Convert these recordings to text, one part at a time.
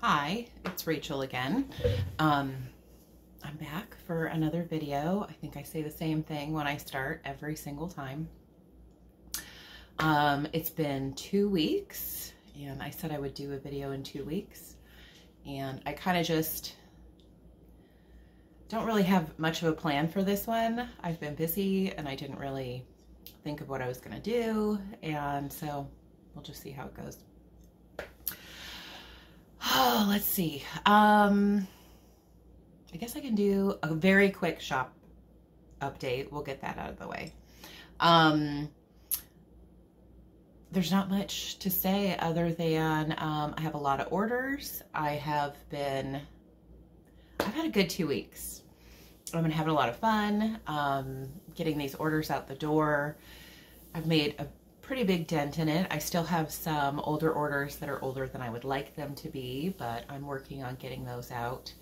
Hi, it's Rachel again. I'm back for another video. I think I say the same thing when I start every single time. It's been 2 weeks, and I said I would do a video in 2 weeks, and I kind of just don't really have much of a plan for this one. I've been busy, and I didn't really think of what I was going to do, and so we'll just see how it goes. Oh, let's see. I guess I can do a very quick shop update. We'll get that out of the way. There's not much to say other than I have a lot of orders. I've had a good 2 weeks. I've been having a lot of fun getting these orders out the door. I've made a pretty big dent in it. I still have some older orders that are older than I would like them to be, but I'm working on getting those out.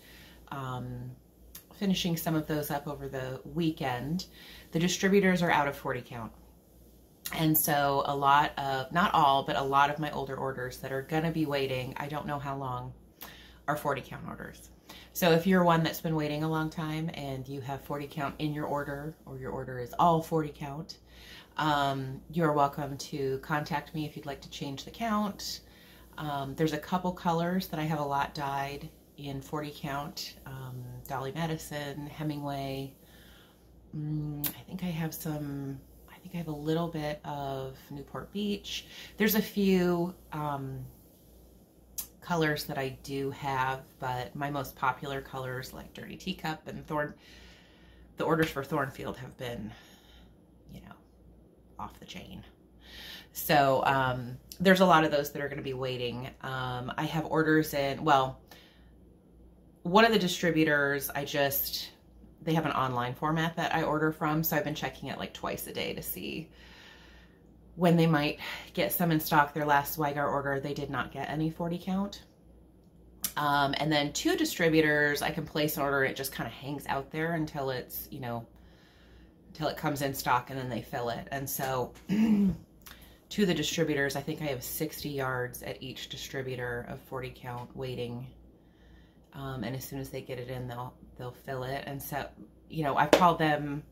Finishing some of those up over the weekend. The distributors are out of 40 count. And so a lot of, not all, but a lot of my older orders that are going to be waiting, I don't know how long, are 40 count orders. So if you're one that's been waiting a long time and you have 40 count in your order, or your order is all 40 count, you're welcome to contact me if you'd like to change the count. There's a couple colors that I have a lot dyed in 40 count. Dolly Madison, Hemingway. I think I have a little bit of Newport Beach. There's a few colors that I do have, but my most popular colors like Dirty Teacup and the orders for Thornfield have been, off the chain. So there's a lot of those that are going to be waiting. I have orders in, well, one of the distributors, they have an online format that I order from, so I've been checking it like twice a day to see when they might get some in stock. Their last Zweigart order, they did not get any 40 count. And then 2 distributors, I can place an order, it just kind of hangs out there until it's, until it comes in stock, and then they fill it. And so to the distributors, I think I have 60 yards at each distributor of 40 count waiting. And as soon as they get it in, they'll fill it. And so, I called them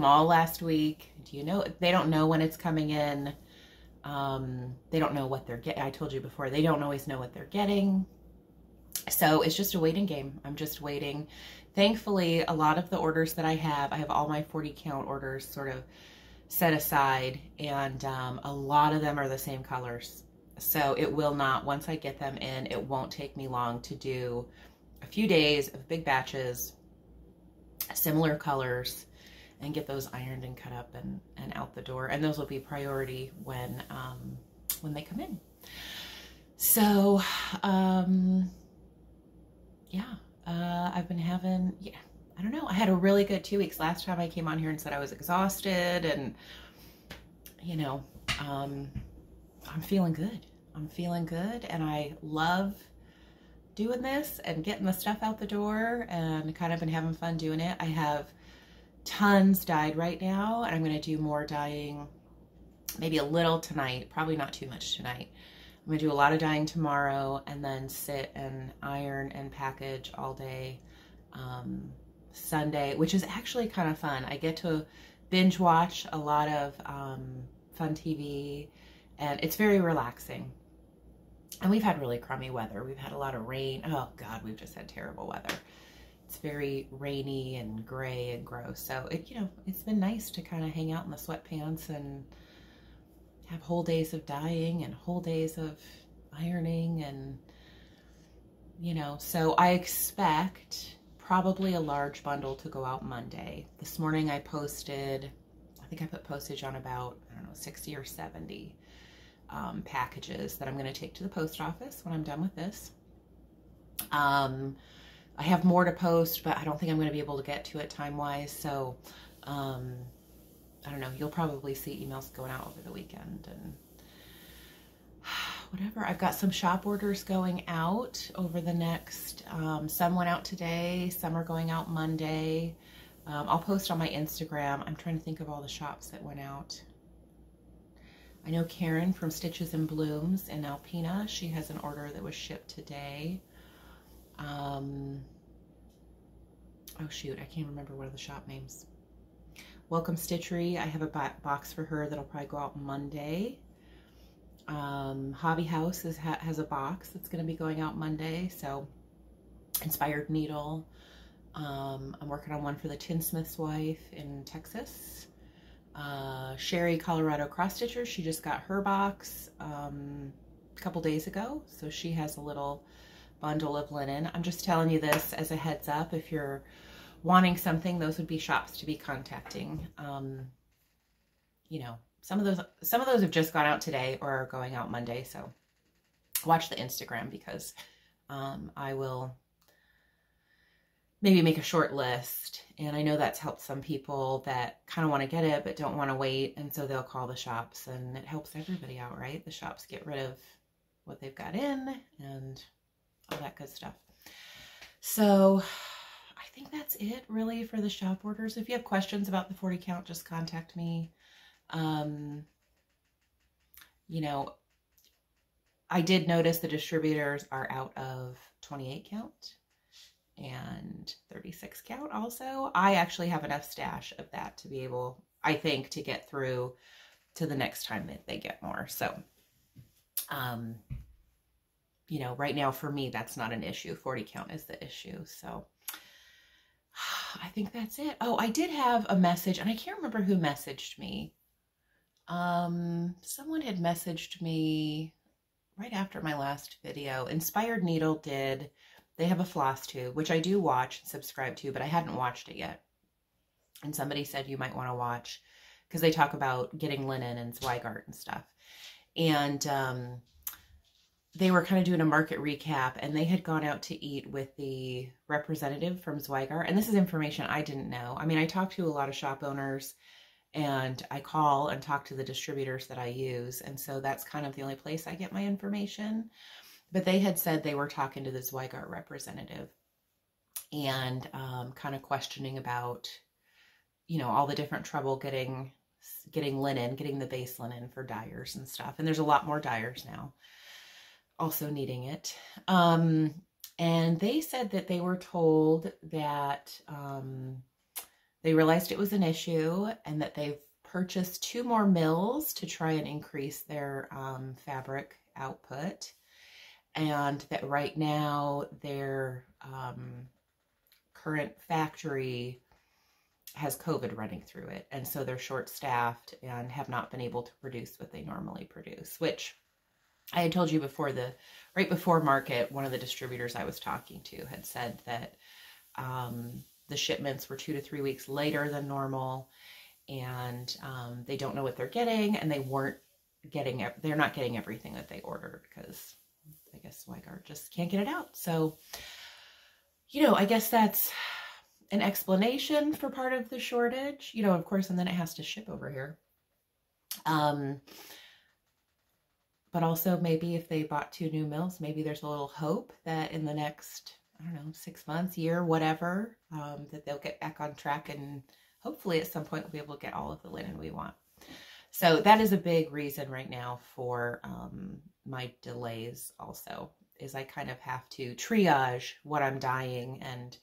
all last week. They don't know when it's coming in. They don't know what they're getting. I told you before, they don't always know what they're getting. So it's just a waiting game. I'm just waiting. Thankfully, a lot of the orders that I have all my 40 count orders sort of set aside, and a lot of them are the same colors. So it will not, once I get them in, it won't take me long to do a few days of big batches, similar colors, and get those ironed and cut up and out the door. And those will be priority when they come in. So, I've been having, I don't know. I had a really good 2 weeks. Last time I came on here and said I was exhausted, and, I'm feeling good. I'm feeling good, and I love doing this and getting the stuff out the door, and kind of been having fun doing it. I have tons dyed right now, and I'm going to do more dyeing, maybe a little tonight, probably not too much tonight. I'm going to do a lot of dyeing tomorrow, and then sit and iron and package all day Sunday, which is actually kind of fun. I get to binge watch a lot of fun TV, and it's very relaxing. And we've had really crummy weather. We've had a lot of rain. Oh God, we've just had terrible weather. It's very rainy and gray and gross. So it's been nice to kind of hang out in the sweatpants and have whole days of dyeing and whole days of ironing, and so I expect probably a large bundle to go out Monday. This morning I posted, I think I put postage on about, 60 or 70 packages that I'm going to take to the post office when I'm done with this. I have more to post, but I don't think I'm going to be able to get to it time-wise, so I don't know, you'll probably see emails going out over the weekend and whatever. I've got some shop orders going out over the next, some went out today, some are going out Monday. I'll post on my Instagram. I'm trying to think of all the shops that went out. I know Karen from Stitches and Blooms in Alpena. She has an order that was shipped today. Oh shoot, I can't remember one of the shop names. Welcome Stitchery. I have a box for her that'll probably go out Monday. Hobby House has a box that's going to be going out Monday. So Inspired Needle. I'm working on one for the Tinsmith's Wife in Texas. Sherry Colorado Cross Stitcher. She just got her box a couple days ago. So she has a little bundle of linen. I'm just telling you this as a heads up. If you're wanting something, those would be shops to be contacting. You know, some of those have just gone out today or are going out Monday. So watch the Instagram, because I will maybe make a short list. And I know that's helped some people that kind of want to get it but don't want to wait, and so they'll call the shops, and it helps everybody out, right? The shops get rid of what they've got in and all that good stuff. So I think that's it really for the shop orders. If you have questions about the 40 count, just contact me. You know, I did notice the distributors are out of 28 count and 36 count also. I actually have enough stash of that to be able, I think, to get through to the next time that they get more. So, you know, right now for me, that's not an issue. 40 count is the issue. So I think that's it. Oh, I did have a message, and I can't remember who messaged me. Someone had messaged me right after my last video. Inspired Needle did. They have a floss tube, which I do watch and subscribe to, but I hadn't watched it yet. And somebody said you might want to watch, because they talk about getting linen and Zweigart and stuff. And they were kind of doing a market recap, and they had gone out to eat with the representative from Zweigart. And this is information I didn't know. I mean, I talk to a lot of shop owners, and I call and talk to the distributors that I use. And so that's kind of the only place I get my information. But they had said they were talking to the Zweigart representative and kind of questioning about, you know, all the different trouble getting linen, getting the base linen for dyers and stuff. And there's a lot more dyers now also needing it. And they said that they were told that they realized it was an issue, and that they've purchased 2 more mills to try and increase their fabric output. And that right now their current factory has COVID running through it. And so they're short-staffed and have not been able to produce what they normally produce, which I had told you before, right before market, one of the distributors I was talking to had said that the shipments were 2 to 3 weeks later than normal, and they don't know what they're getting, and they're not getting everything that they ordered, because I guess Zweigart just can't get it out. So, you know, I guess that's an explanation for part of the shortage, you know, of course, and then it has to ship over here. But also maybe if they bought 2 new mills, maybe there's a little hope that in the next, I don't know, 6 months, year, whatever, that they'll get back on track, and hopefully at some point we'll be able to get all of the linen we want. So that is a big reason right now for my delays also, is I kind of have to triage what I'm dyeing and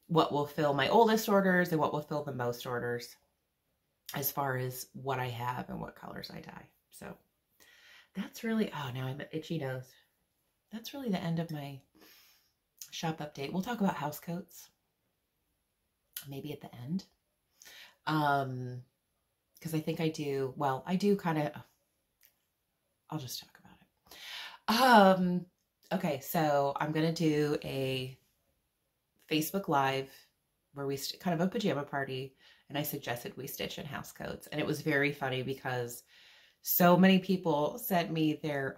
what will fill my oldest orders and what will fill the most orders as far as what I have and what colors I dye. So that's really, oh, now I'm itchy nose. That's really the end of my shop update. We'll talk about house coats maybe at the end. Because I think I do, well, I do kind of, I'll just talk about it. Okay, so I'm going to do a Facebook Live where we kind of a pajama party, and I suggested we stitch in house coats. And it was very funny because so many people sent me their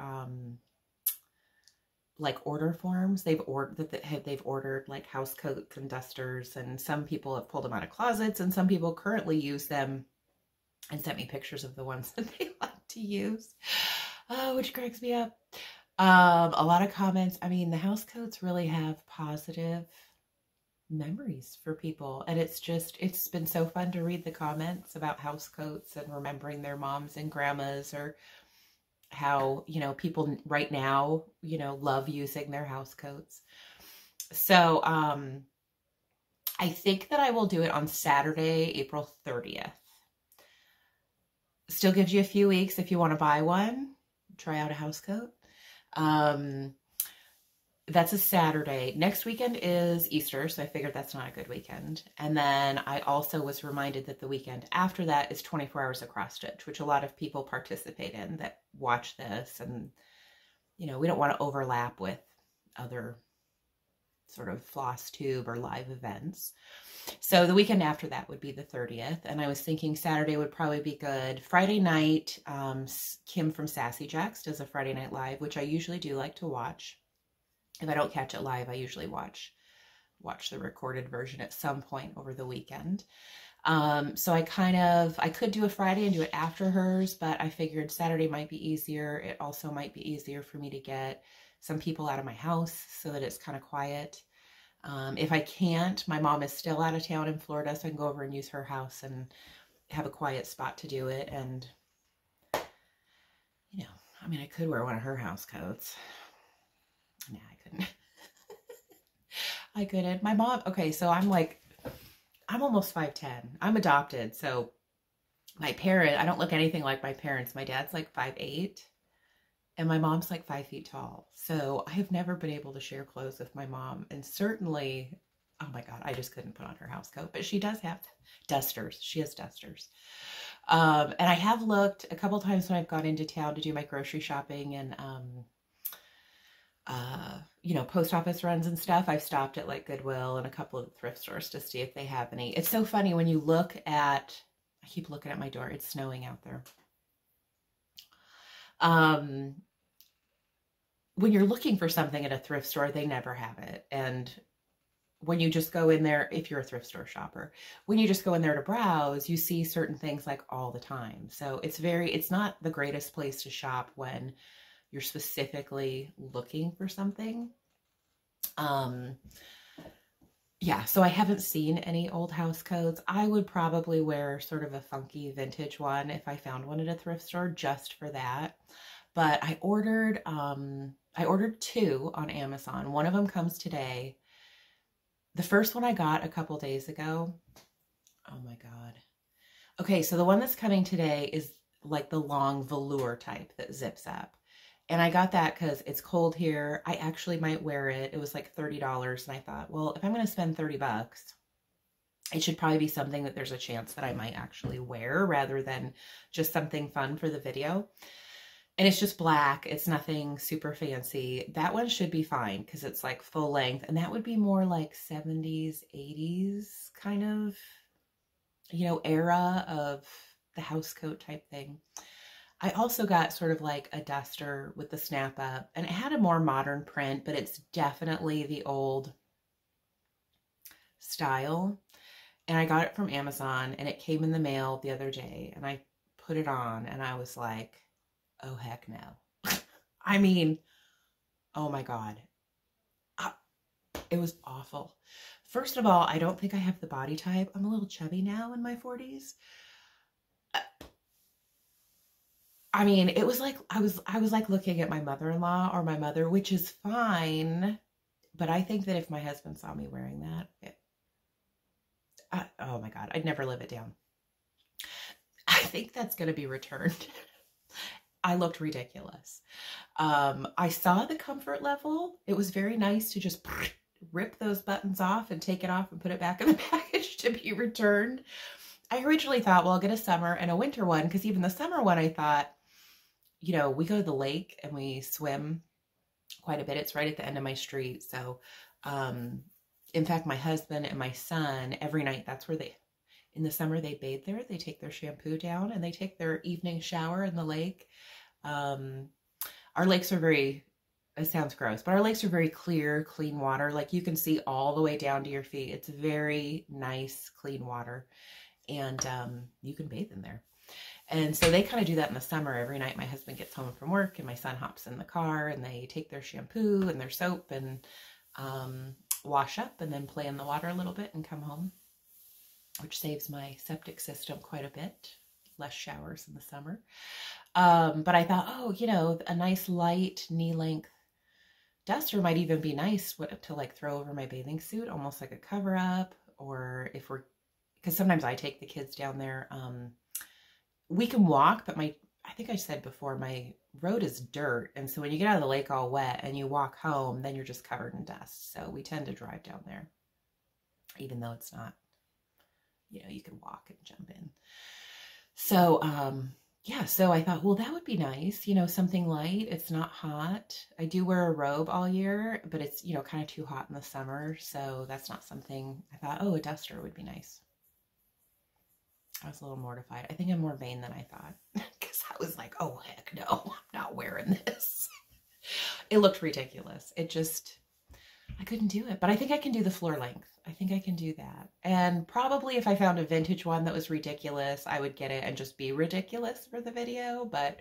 like order forms. They've ordered like house coats and dusters, and some people have pulled them out of closets, and some people currently use them and sent me pictures of the ones that they like to use, which cracks me up. A lot of comments. I mean, the house coats really have positive memories for people. And it's been so fun to read the comments about house coats and remembering their moms and grandmas, or how, you know, people right now, you know, love using their house coats. So, I think that I will do it on Saturday, April 30th. Still gives you a few weeks if you want to buy one, try out a house coat. That's a Saturday. Next weekend is Easter, so I figured that's not a good weekend. And then I also was reminded that the weekend after that is 24 hours of cross stitch, which a lot of people participate in that watch this. And, you know, we don't want to overlap with other sort of floss tube or live events. So the weekend after that would be the 30th. And I was thinking Saturday would probably be good. Friday night, Kim from Sassy Jacks does a Friday Night Live, which I usually do like to watch. If I don't catch it live, I usually watch the recorded version at some point over the weekend. So I could do a Friday and do it after hers, but I figured Saturday might be easier. It also might be easier for me to get some people out of my house so that it's kind of quiet. If I can't, my mom is still out of town in Florida, so I can go over and use her house and have a quiet spot to do it. And, you know, I mean, I could wear one of her house coats. Nah, I couldn't. I couldn't. My mom, okay, so I'm almost 5'10". I'm adopted, so my parent, I don't look anything like my parents. My dad's like 5'8", and my mom's like 5 feet tall. So I have never been able to share clothes with my mom. And certainly, oh my God, I just couldn't put on her house coat. But she does have dusters. She has dusters. And I have looked a couple times when I've gone into town to do my grocery shopping and, you know, post office runs and stuff. I've stopped at like Goodwill and a couple of thrift stores to see if they have any. It's so funny when you look at, I keep looking at my door. It's snowing out there. When you're looking for something at a thrift store, they never have it. And when you just go in there, if you're a thrift store shopper, when you just go in there to browse, you see certain things like all the time. So it's not the greatest place to shop when you're specifically looking for something. Yeah, so I haven't seen any old house coats. I would probably wear sort of a funky vintage one if I found one at a thrift store just for that. But I ordered 2 on Amazon. One of them comes today. The first one I got a couple days ago. Oh my God. Okay, so the one that's coming today is like the long velour type that zips up. And I got that because it's cold here. I actually might wear it. It was like $30. And I thought, well, if I'm going to spend $30, it should probably be something that there's a chance that I might actually wear rather than just something fun for the video. And it's just black. It's nothing super fancy. That one should be fine because it's like full length. And that would be more like 70s, 80s kind of, you know, era of the house coat type thing. I also got sort of like a duster with the snap up, and it had a more modern print, but it's definitely the old style. And I got it from Amazon, and it came in the mail the other day, and I put it on and I was like, oh heck no. I mean, oh my God. It was awful. First of all, I don't think I have the body type. I'm a little chubby now in my 40s. I mean, it was like, I was like looking at my mother-in-law or my mother, which is fine. But I think that if my husband saw me wearing that, oh my God, I'd never live it down. I think that's going to be returned. I looked ridiculous. I saw the comfort level. It was very nice to just rip those buttons off and take it off and put it back in the package to be returned. I originally thought, well, I'll get a summer and a winter one, because even the summer one, I thought, you know, we go to the lake and we swim quite a bit. It's right at the end of my street. So, in fact, my husband and my son, every night, that's where in the summer, they bathe there. They take their shampoo down and they take their evening shower in the lake. Our lakes are very, it sounds gross, but our lakes are very clear, clean water. Like you can see all the way down to your feet. It's very nice, clean water. And you can bathe in there. And so they kind of do that in the summer. Every night my husband gets home from work and my son hops in the car and they take their shampoo and their soap and wash up and then play in the water a little bit and come home, which saves my septic system quite a bit. Less showers in the summer. But I thought, oh, you know, a nice light knee-length duster might even be nice to like throw over my bathing suit, almost like a cover up. Or if we're, because sometimes I take the kids down there. We can walk, but I think I said before, my road is dirt. And so when you get out of the lake all wet and you walk home, then you're just covered in dust. So we tend to drive down there, even though it's not, you know, you can walk and jump in. So, yeah, so I thought, well, that would be nice, you know, something light. It's not hot. I do wear a robe all year, but it's, you know, kind of too hot in the summer. So that's not something I thought, oh, a duster would be nice. I was a little mortified. I think I'm more vain than I thought, because I was like, oh, heck no, I'm not wearing this. It looked ridiculous. It just, I couldn't do it, but I think I can do the floor length. I think I can do that. And probably if I found a vintage one that was ridiculous, I would get it and just be ridiculous for the video. But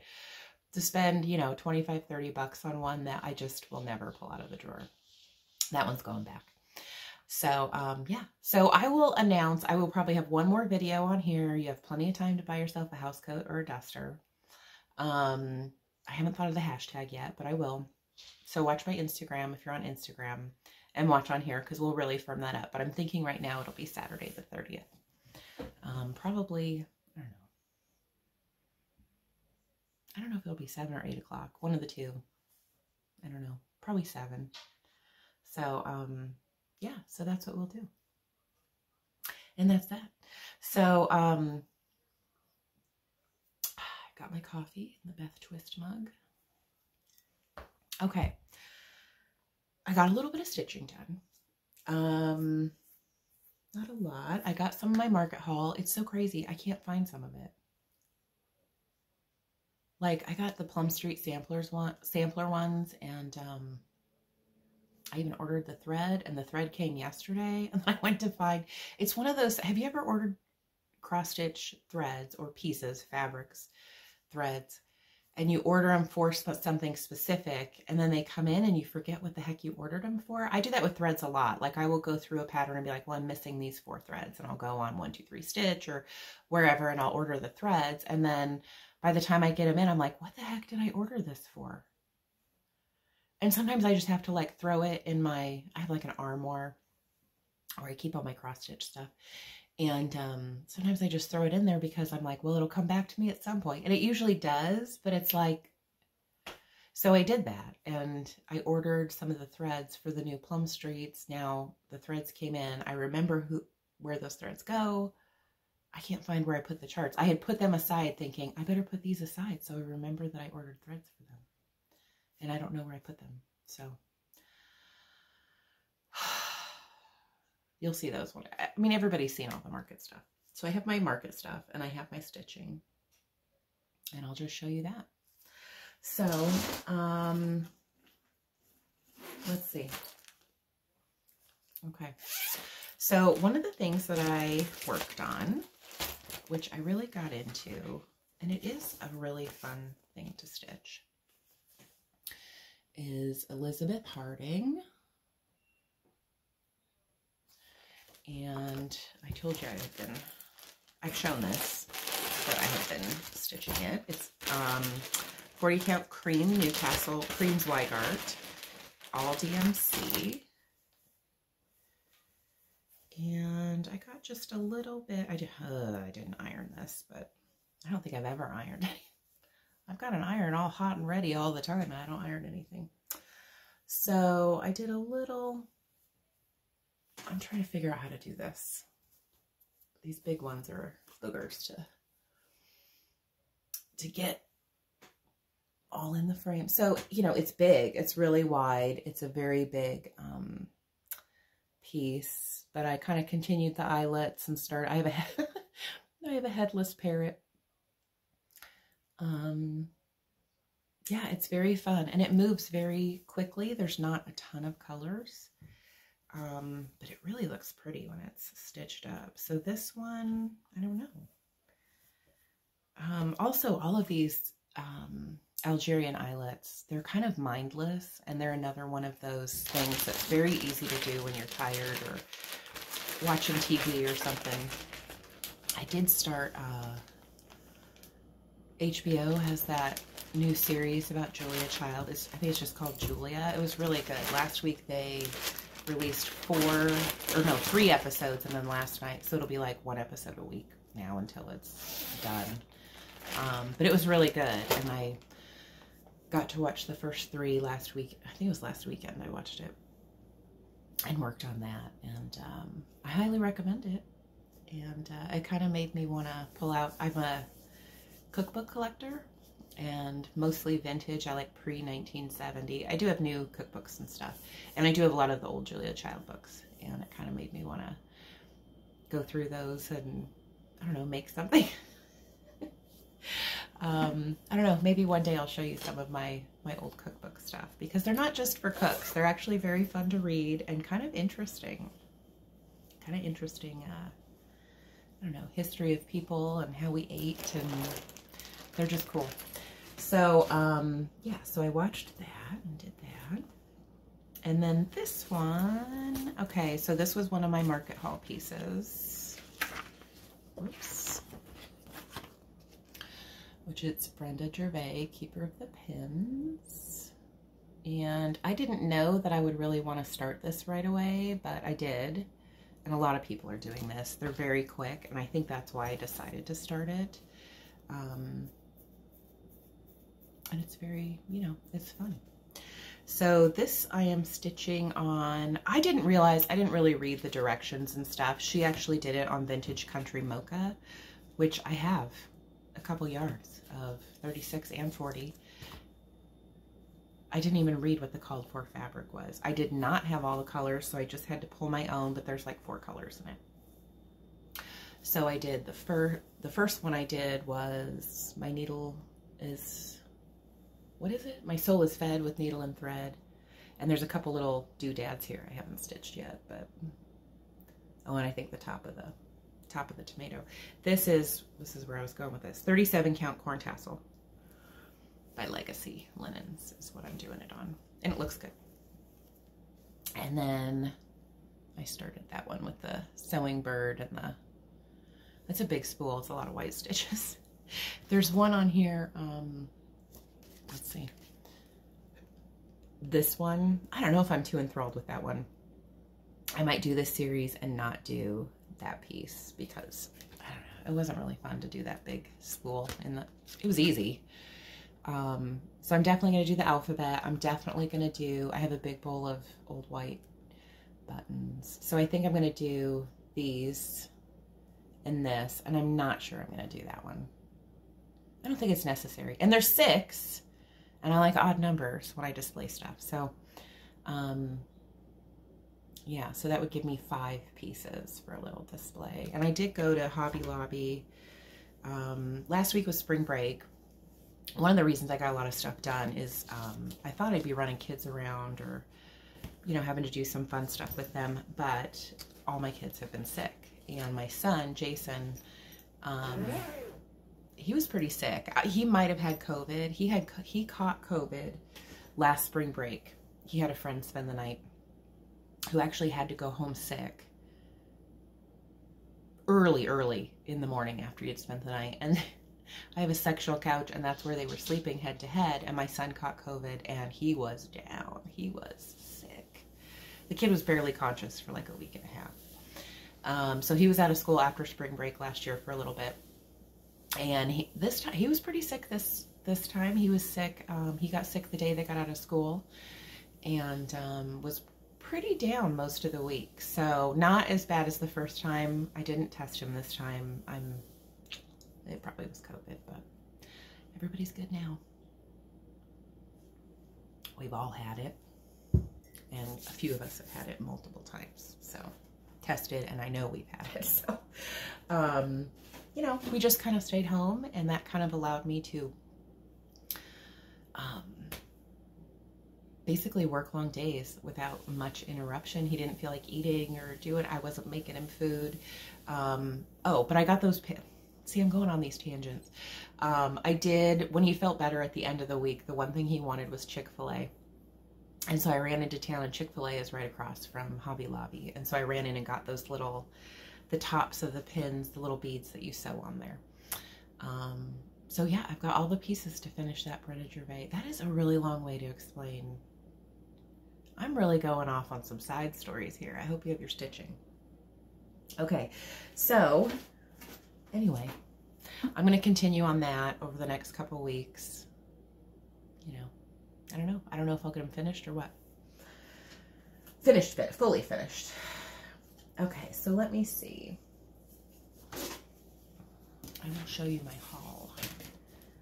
to spend, you know, 25, 30 bucks on one that I just will never pull out of the drawer. That one's going back. So, yeah. So I will announce, I will probably have one more video on here. You have plenty of time to buy yourself a house coat or a duster. I haven't thought of the hashtag yet, but I will. So watch my Instagram if you're on Instagram, and watch on here because we'll really firm that up. But I'm thinking right now it'll be Saturday the 30th. Probably, I don't know if it'll be 7 or 8 o'clock. One of the two. I don't know. Probably 7. So, yeah, so that's what we'll do. And that's that. So, I got my coffee in the Beth Twist mug. Okay. I got a little bit of stitching done. Not a lot. I got some of my market haul. It's so crazy. I can't find some of it. Like, I got the Plum Street sampler ones, and I even ordered the thread, and the thread came yesterday, and I went to find, it's one of those, have you ever ordered cross-stitch threads or pieces, fabrics, threads, and you order them for something specific, and then they come in and you forget what the heck you ordered them for? I do that with threads a lot. Like, I will go through a pattern and be like, well, I'm missing these 4 threads, and I'll go on 1, 2, 3 Stitch or wherever, and I'll order the threads, and then by the time I get them in, I'm like, what the heck did I order this for? And sometimes I just have to like throw it in I have like an armoire where I keep all my cross stitch stuff. And sometimes I just throw it in there because I'm like, well, it'll come back to me at some point. And it usually does, but it's like, so I did that. And I ordered some of the threads for the new Plum Streets. Now the threads came in. I remember where those threads go. I can't find where I put the charts. I had put them aside thinking, I better put these aside. So I remember that I ordered threads for them. And I don't know where I put them. So you'll see those one. I mean, everybody's seen all the market stuff. So I have my market stuff and I have my stitching. And I'll just show you that. So, let's see. Okay. So one of the things that I worked on, which I really got into, and it is a really fun thing to stitch, is Elizabeth Harding. And I told you I've shown this, that I have been stitching it. It's 40 count cream Newcastle, cream Zweigart, all DMC. And I got just a little bit, I didn't iron this, but I don't think I've ever ironed anything. I've got an iron all hot and ready all the time, and I don't iron anything. So I did a little, I'm trying to figure out how to do this. These big ones are boogers to get all in the frame. So, you know, it's big, it's really wide. It's a very big piece, but I kind of continued the eyelets and I have a headless parrot. Yeah, it's very fun and it moves very quickly. There's not a ton of colors, but it really looks pretty when it's stitched up. So this one, I don't know. Also, all of these Algerian islets. They're kind of mindless, and they're another one of those things that's very easy to do when you're tired or watching TV or something. I did start, HBO has that new series about Julia Child. I think it's just called Julia. It was really good. Last week they released 3 episodes, and then last night, so it'll be like 1 episode a week now until it's done. But it was really good, and I got to watch the first 3 last week. I think it was last weekend I watched it and worked on that, and I highly recommend it. And it kind of made me want to pull out. I'm a cookbook collector, and mostly vintage. I like pre-1970. I do have new cookbooks and stuff, and I do have a lot of the old Julia Child books, and it kind of made me want to go through those and, I don't know, make something. I don't know, maybe one day I'll show you some of my old cookbook stuff, because they're not just for cooks. They're actually very fun to read and kind of interesting. I don't know, history of people and how we ate, and they're just cool. So, yeah, so I watched that and did that. And then this one, okay, so this was one of my market haul pieces. Whoops. Which it's Brenda Gervais, Keeper of the Pins. And I didn't know that I would really want to start this right away, but I did. And a lot of people are doing this. They're very quick, and I think that's why I decided to start it. And it's very, you know, it's fun. So this I am stitching on, I didn't really read the directions and stuff. She actually did it on Vintage Country Mocha, which I have a couple yards of 36 and 40. I didn't even read what the called for fabric was. I did not have all the colors, so I just had to pull my own, but there's like 4 colors in it. So I did the first one I did was My Needle is, what is it? My Soul is Fed with Needle and Thread. And there's a couple little doodads here I haven't stitched yet, but, oh, and I think the top of the tomato. This is where I was going with this. 37 count corn tassel by Legacy Linens is what I'm doing it on, and it looks good. And then I started that one with the sewing bird, and it's a big spool. It's a lot of white stitches. There's one on here, let's see, this one, I don't know if I'm too enthralled with that one. I might do this series and not do that piece, because I don't know, it wasn't really fun to do that big spool, and it was easy. So I'm definitely going to do the alphabet. I'm definitely going to do, I have a big bowl of old white buttons. So I think I'm going to do these and this, and I'm not sure I'm going to do that one. I don't think it's necessary. And there's 6, and I like odd numbers when I display stuff. So, yeah, so that would give me 5 pieces for a little display. And I did go to Hobby Lobby. Last week was spring break. One of the reasons I got a lot of stuff done is I thought I'd be running kids around, or, you know, having to do some fun stuff with them, but all my kids have been sick. And my son, Jason, he was pretty sick. He might have had COVID. He caught COVID last spring break. He had a friend spend the night who actually had to go home sick early in the morning after he had spent the night. And I have a sectional couch, and that's where they were sleeping head to head, and my son caught COVID, and he was down. He was sick. The kid was barely conscious for like a week and a half. So he was out of school after spring break last year for a little bit, and he was pretty sick this time. He was sick. He got sick the day they got out of school, and was pretty down most of the week. So not as bad as the first time. I didn't test him this time. It probably was COVID, but everybody's good now. We've all had it, and a few of us have had it multiple times. So tested, and I know we've had it. So, you know, we just kind of stayed home, and that kind of allowed me to basically work long days without much interruption. He didn't feel like eating or doing. I wasn't making him food. Oh, but I got those pins. See, I'm going on these tangents. I did, when he felt better at the end of the week, the one thing he wanted was Chick-fil-A. And so I ran into town, and Chick-fil-A is right across from Hobby Lobby. And so I ran in and got those little, the tops of the pins, the little beads that you sew on there. So yeah, I've got all the pieces to finish that Pret a Gervais. That is a really long way to explain. I'm really going off on some side stories here. I hope you have your stitching. Okay, so anyway, I'm going to continue on that over the next couple weeks. You know, I don't know. I don't know if I'll get them finished or what. Finished, fully finished. Okay, so let me see. I will show you my haul.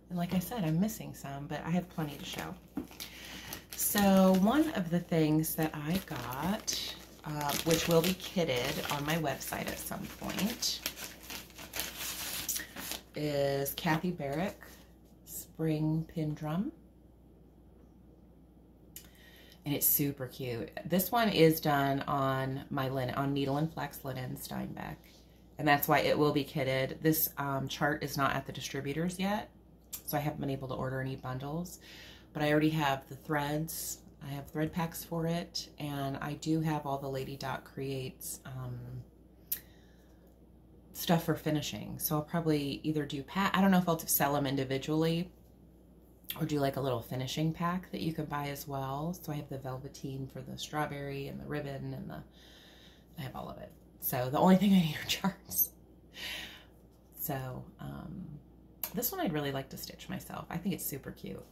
And like I said, I'm missing some, but I have plenty to show. So one of the things that I got, which will be kitted on my website at some point, is Kathy Barrick Spring Pin Drum. And it's super cute. This one is done on my linen, on Needle and Flax Linen Steinbeck. And that's why it will be kitted. This chart is not at the distributors yet, so I haven't been able to order any bundles. But I already have the threads. I have thread packs for it, and I do have all the Lady Dot Creates stuff for finishing. So I'll probably either do I don't know if I'll sell them individually or do like a little finishing pack that you can buy as well. So I have the velveteen for the strawberry and the ribbon, and I have all of it. So the only thing I need are charts. So this one I'd really like to stitch myself. I think it's super cute.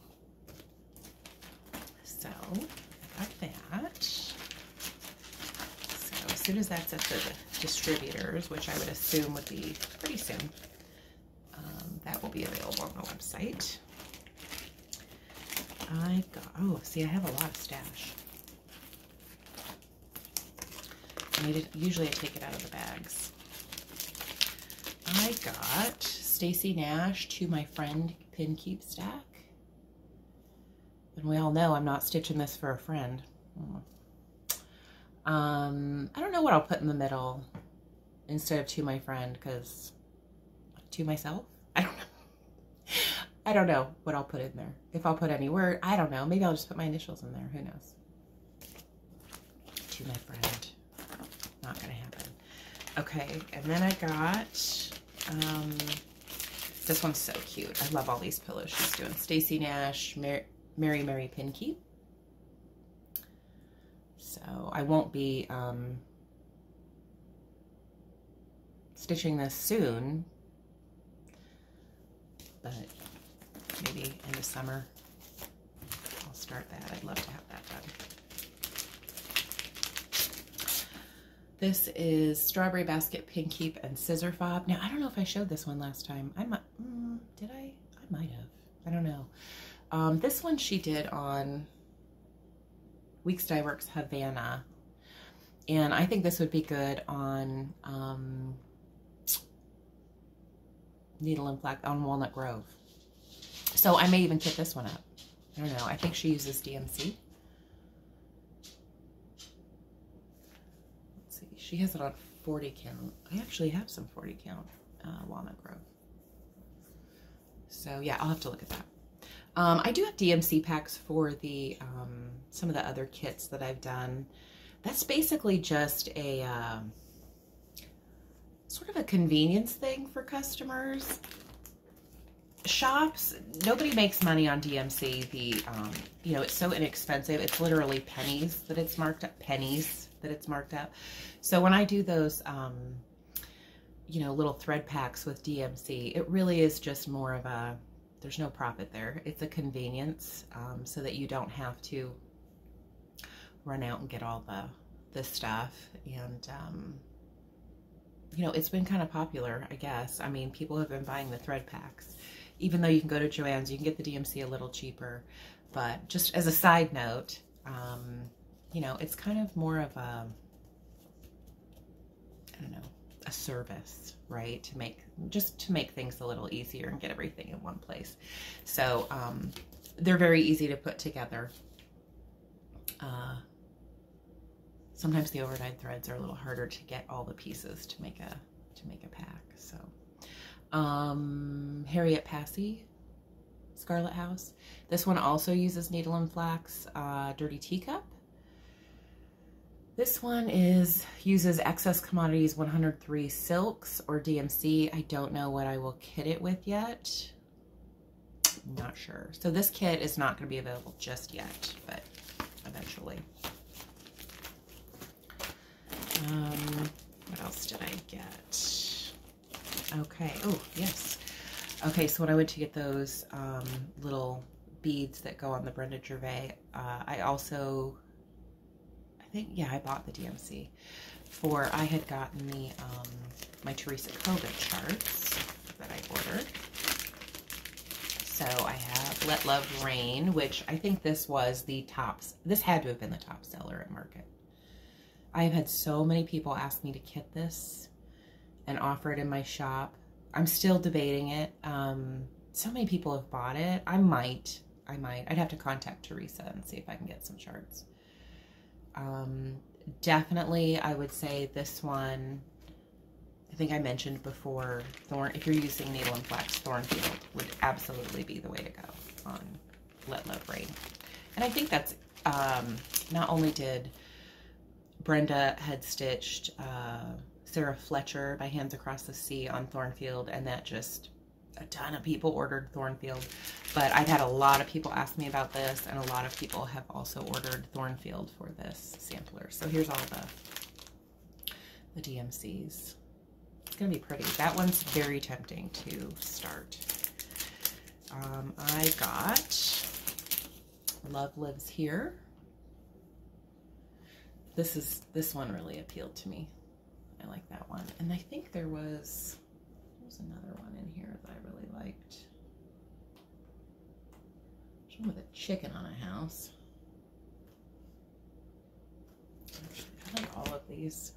So I got that. So as soon as that's at the distributors, which I would assume would be pretty soon, that will be available on the website. I got, oh, see, I have a lot of stash. And usually I take it out of the bags. I got Stacy Nash To My Friend Pin Keep Stack. And we all know I'm not stitching this for a friend. I don't know what I'll put in the middle instead of To My Friend, because to myself? I don't know. I don't know what I'll put in there. If I'll put any word, I don't know. Maybe I'll just put my initials in there. Who knows? To My Friend. Not gonna happen. Okay, and then I got this one's so cute. I love all these pillows she's doing. Stacy Nash, Mary Pin Keep. So I won't be stitching this soon, but maybe in the summer I'll start that. I'd love to have that done. This is Strawberry Basket Pin Keep and Scissor Fob. Now, I don't know if I showed this one last time. I might, did I? I might have. I don't know. This one she did on Weeks Dye Works Havana. And I think this would be good on Needle and Flax, on Walnut Grove. So I may even kit this one up. I don't know. I think she uses DMC. She has it on 40 count. I actually have some 40 count Walnut Grove. So yeah, I'll have to look at that. I do have DMC packs for the some of the other kits that I've done. That's basically just a sort of a convenience thing for customers. Shops, nobody makes money on DMC. You know, it's so inexpensive. It's literally pennies that it's marked up. So when I do those, you know, little thread packs with DMC, it really is just more of a, there's no profit there. It's a convenience, so that you don't have to run out and get all the stuff. And, you know, it's been kind of popular, I guess. I mean, people have been buying the thread packs. Even though you can go to Joann's, you can get the DMC a little cheaper. But just as a side note, you know, it's kind of more of a, I don't know, a service, right? To make things a little easier and get everything in one place. So they're very easy to put together. Sometimes the overdyed threads are a little harder to get all the pieces to make a pack. So Harriet Passy, Scarlet House. This one also uses Needle and Flax, Dirty Teacup. This one uses Excess Commodities 103 Silks or DMC. I don't know what I will kit it with yet. I'm not sure. So this kit is not going to be available just yet, but eventually. What else did I get? Okay. Oh, yes. Okay, so when I went to get those little beads that go on the Brenda Gervais, I think, yeah, I bought the DMC I had gotten the, my Teresa COVID charts that I ordered. So I have Let Love Rain, which I think this was the tops. This had to have been the top seller at Market. I've had so many people ask me to kit this and offer it in my shop. I'm still debating it. So many people have bought it. I might. I'd have to contact Teresa and see if I can get some charts. Definitely, I would say this one, I think I mentioned before, if you're using Needle and Flax, Thornfield would absolutely be the way to go on Let Love Rain. And I think that's, not only did Brenda had stitched Sarah Fletcher by Hands Across the Sea on Thornfield, and that just a ton of people ordered Thornfield, but I've had a lot of people ask me about this, and a lot of people have also ordered Thornfield for this sampler. So here's all the DMCs. It's gonna be pretty. That one's very tempting to start. I got Love Lives Here. This one really appealed to me. I like that one. And I think there was another one in here that I really liked. There's one with a chicken on a house. I like all of these.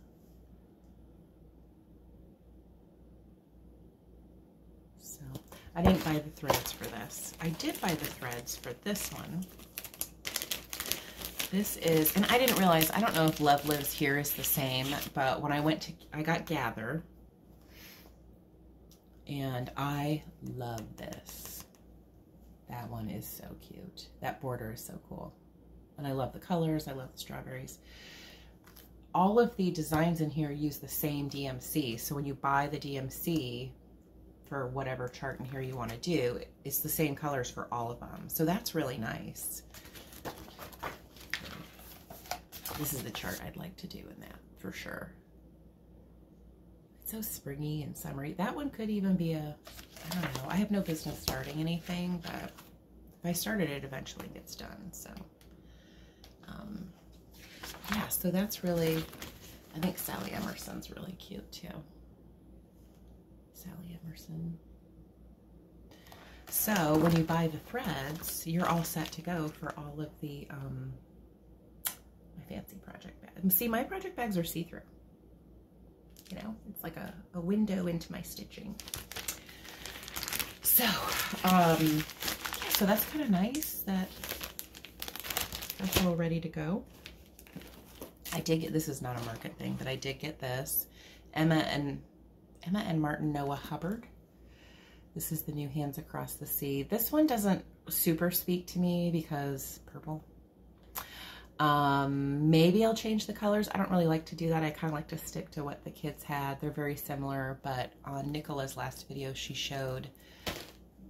So I didn't buy the threads for this. I did buy the threads for this one. This is, and I didn't realize, I don't know if Love Lives Here is the same, but when I got Gather, and I love this. That one is so cute. That border is so cool. And I love the colors. I love the strawberries. All of the designs in here use the same DMC. So when you buy the DMC for whatever chart in here you want to do, it's the same colors for all of them. So that's really nice. This is the chart I'd like to do in that for sure. So springy and summery. That one could even be I don't know. I have no business starting anything, but if I started it, eventually gets done. So, yeah, so that's really, I think Sally Emerson's really cute too. Sally Emerson. So when you buy the threads, you're all set to go for all of the, my fancy project bags. See, my project bags are see-through. You know, it's like a window into my stitching. So, yeah, so that's kind of nice that that's all ready to go. I did get, this is not a Market thing, but I did get this. Emma and Martin Noah Hubbard. This is the new Hands Across the Sea. This one doesn't super speak to me because purple. Maybe I'll change the colors. I don't really like to do that. I kind of like to stick to what the kids had. They're very similar, but on Nicola's last video, she showed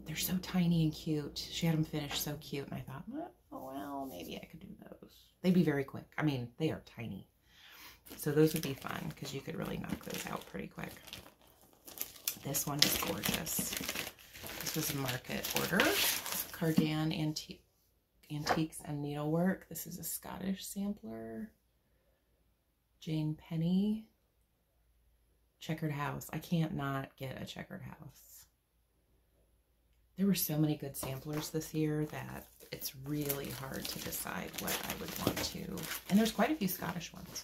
they're so tiny and cute. She had them finished so cute, and I thought, oh, well, maybe I could do those. They'd be very quick. I mean, they are tiny. So those would be fun because you could really knock those out pretty quick. This one is gorgeous. This was a Market order. Cardan Antiques and Needlework. This is a Scottish sampler. Jane Penny. Checkered House. I can't not get a Checkered House. There were so many good samplers this year that it's really hard to decide what I would want to, and there's quite a few Scottish ones,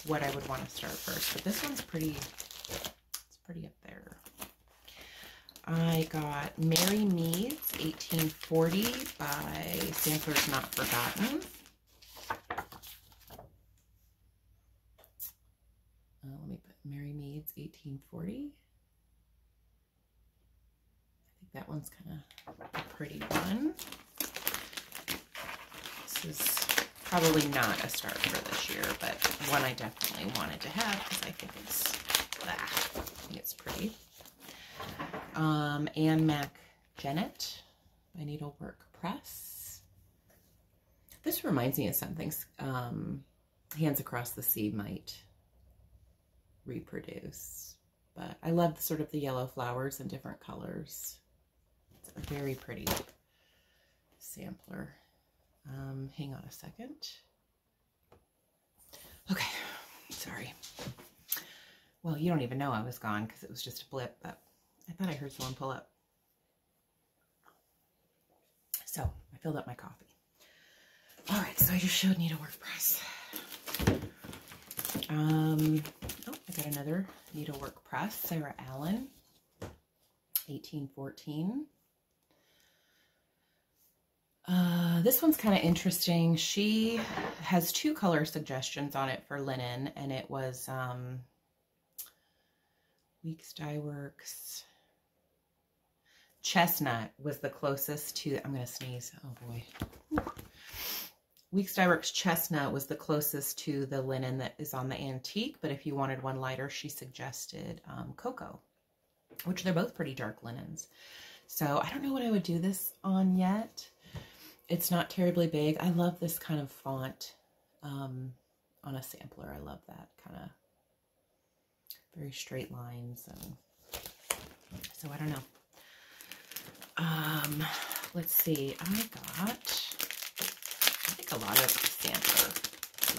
what I would want to start first. But this one's pretty, it's pretty up there. I got Mary Meads 1840 by Samplers Not Forgotten. Let me put Mary Meads 1840. that one's kind of a pretty one. This is probably not a start for this year, but one I definitely wanted to have because I think it's pretty. Anne Mac Jennett by Needlework Press. This reminds me of something Hands Across the Sea might reproduce, but I love sort of the yellow flowers in different colors. It's a very pretty sampler. Hang on a second. Okay, sorry. Well, you don't even know I was gone because it was just a blip, but I thought I heard someone pull up. So I filled up my coffee. All right, so I just showed Needlework Press. Oh, I got another Needlework Press, Sarah Allen, 1814. This one's kind of interesting. She has 2 color suggestions on it for linen, and it was Weeks Dye Works. Chestnut was the closest to, I'm going to sneeze. Oh boy. Whew. Weeks Dye Works Chestnut was the closest to the linen that is on the antique, but if you wanted one lighter, she suggested Cocoa, which they're both pretty dark linens. So I don't know what I would do this on yet. It's not terribly big. I love this kind of font on a sampler. I love that kind of very straight lines. And so I don't know. Let's see. I think a lot of sampler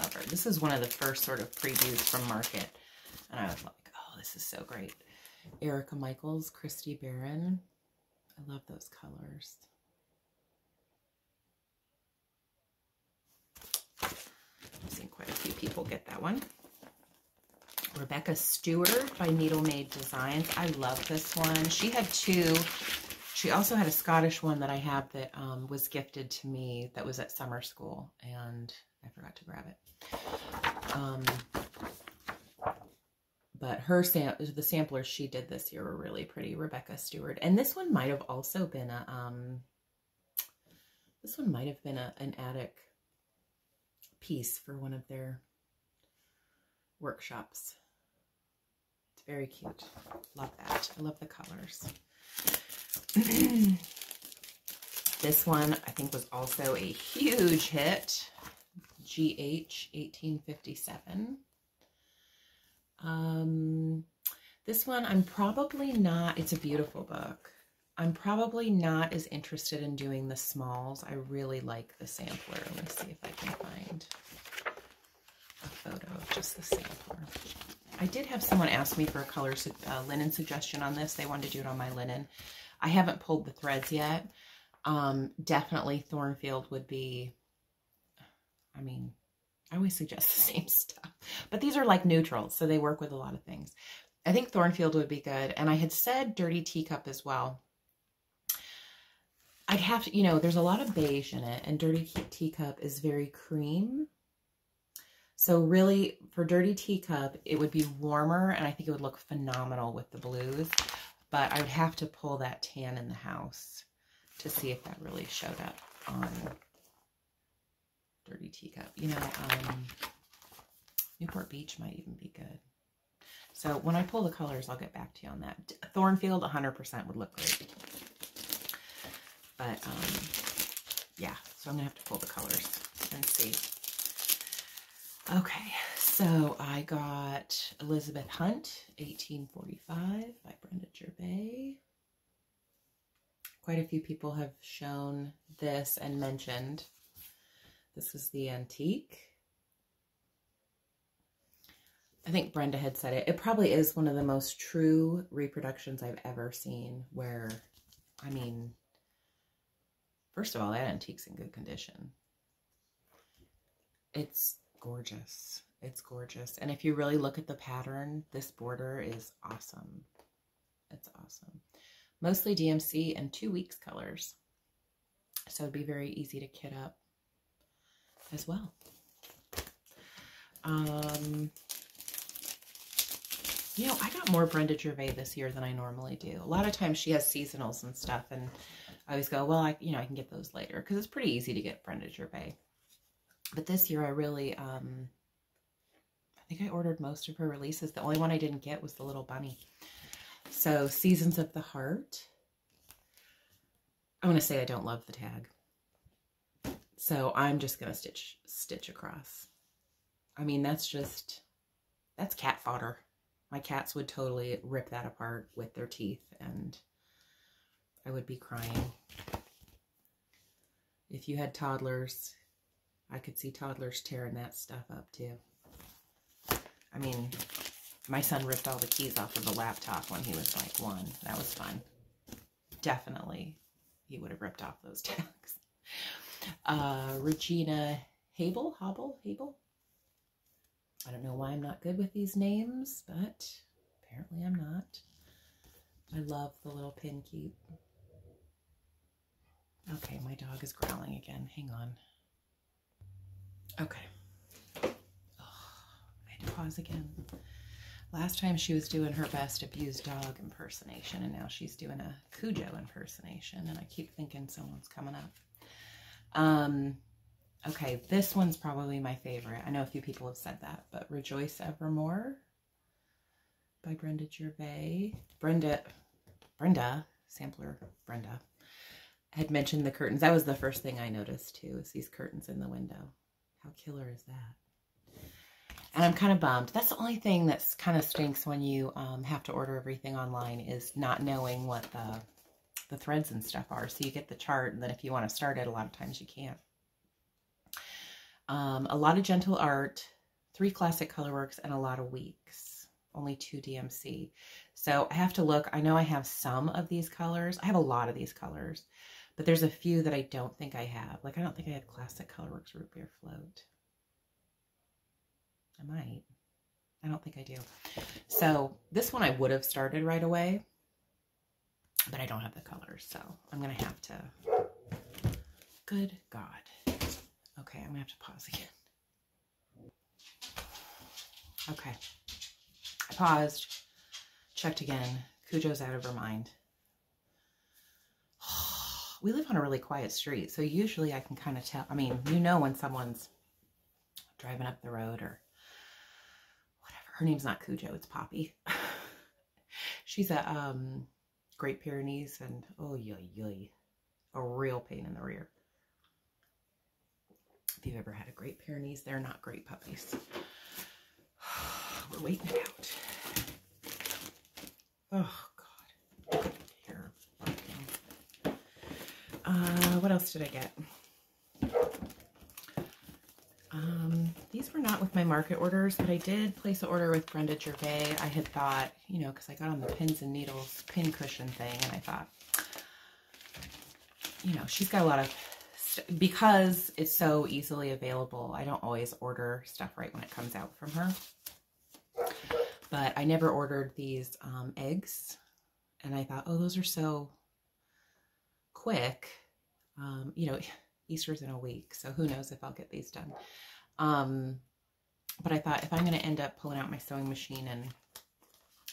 lover. This is one of the first sort of previews from Market. And I was like, oh, this is so great. Erica Michaels, Christy Barron. I love those colors. I've seen quite a few people get that one. Rebecca Stewart by Needle Made Designs. I love this one. She had 2. She also had a Scottish one that I have that was gifted to me that was at summer school, and I forgot to grab it. But the samplers she did this year were really pretty. Rebecca Stewart. And this one might have also been an attic piece for one of their workshops. It's very cute. Love that. I love the colors. This one I think was also a huge hit. GH 1857. This one I'm probably not, it's a beautiful book. I'm probably not as interested in doing the smalls. I really like the sampler. Let me see if I can find a photo of just the sampler. I did have someone ask me for a color linen suggestion on this. They wanted to do it on my linen. I haven't pulled the threads yet. Definitely Thornfield would be, I mean, I always suggest the same stuff. But these are like neutrals, so they work with a lot of things. I think Thornfield would be good. And I had said Dirty Teacup as well. I'd have to, there's a lot of beige in it, and Dirty Teacup is very cream. So really, for Dirty Teacup, it would be warmer, and I think it would look phenomenal with the blues. But I would have to pull that tan in the house to see if that really showed up on Dirty Teacup. Newport Beach might even be good. So when I pull the colors, I'll get back to you on that. Thornfield 100% would look great. But, yeah, so I'm going to have to pull the colors and see. Okay, so I got Elizabeth Hunt, 1845 by Brenda Gervais. Quite a few people have shown this and mentioned this is the antique. I think Brenda had said it. It probably is one of the most true reproductions I've ever seen where, I mean, first of all, that antique's in good condition. It's gorgeous. It's gorgeous. And if you really look at the pattern, this border is awesome. It's awesome. Mostly DMC and 2 weeks colors. So it'd be very easy to kit up as well. You know, I got more Brenda Gervais this year than I normally do. A lot of times she has seasonals and stuff, and I always go, well, I can get those later, because it's pretty easy to get Brenda Gervais. But this year I really, I think I ordered most of her releases. The only one I didn't get was the little bunny. So Seasons of the Heart. I'm going to say I don't love the tag. So I'm just going to stitch across. I mean, that's cat fodder. My cats would totally rip that apart with their teeth, and I would be crying. If you had toddlers, I could see toddlers tearing that stuff up too. I mean, my son ripped all the keys off of the laptop when he was like 1. That was fun. Definitely, he would have ripped off those tags. Regina Habel. I don't know why I'm not good with these names, but apparently I'm not. I love the little pin keep. Okay, my dog is growling again. Hang on. Okay. Oh, I had to pause again. Last time she was doing her best abused dog impersonation, and now she's doing a Cujo impersonation, and I keep thinking someone's coming up. Okay, this one's probably my favorite. I know a few people have said that, but Rejoice Evermore by Brenda Gervais. Brenda, sampler Brenda, had mentioned the curtains. That was the first thing I noticed too, is these curtains in the window. How killer is that? And I'm kind of bummed. That's the only thing that's kind of stinks when you have to order everything online, is not knowing what the threads and stuff are. So you get the chart, and then if you want to start it, a lot of times you can't. A lot of Gentle Art, 3 Classic Colorworks, and a lot of Weeks. Only 2 DMC. So I have to look. I know I have some of these colors. I have a lot of these colors, but there's a few that I don't think I have. Like, I don't think I have Classic Colorworks Root Beer Float. I might. I don't think I do. So this one I would have started right away, but I don't have the colors, so I'm going to have to. Good God. Okay, I'm going to have to pause again. Okay. I paused, checked again. Cujo's out of her mind. We live on a really quiet street, so usually I can kind of tell. I mean, you know when someone's driving up the road or whatever. Her name's not Cujo, it's Poppy. She's a Great Pyrenees, and oh, yoy, a real pain in the rear. If you've ever had a Great Pyrenees, they're not great puppies. We're waiting it out. Oh, God. Here. What else did I get? These were not with my market orders, but I did place an order with Brenda Gervais. I had thought, you know, because I got on the pins and needles pin cushion thing, and I thought, you know, she's got a lot of, because it's so easily available, I don't always order stuff right when it comes out from her. But I never ordered these eggs, and I thought, oh, those are so quick. You know, Easter's in a week, so who knows if I'll get these done. But I thought, if I'm going to end up pulling out my sewing machine and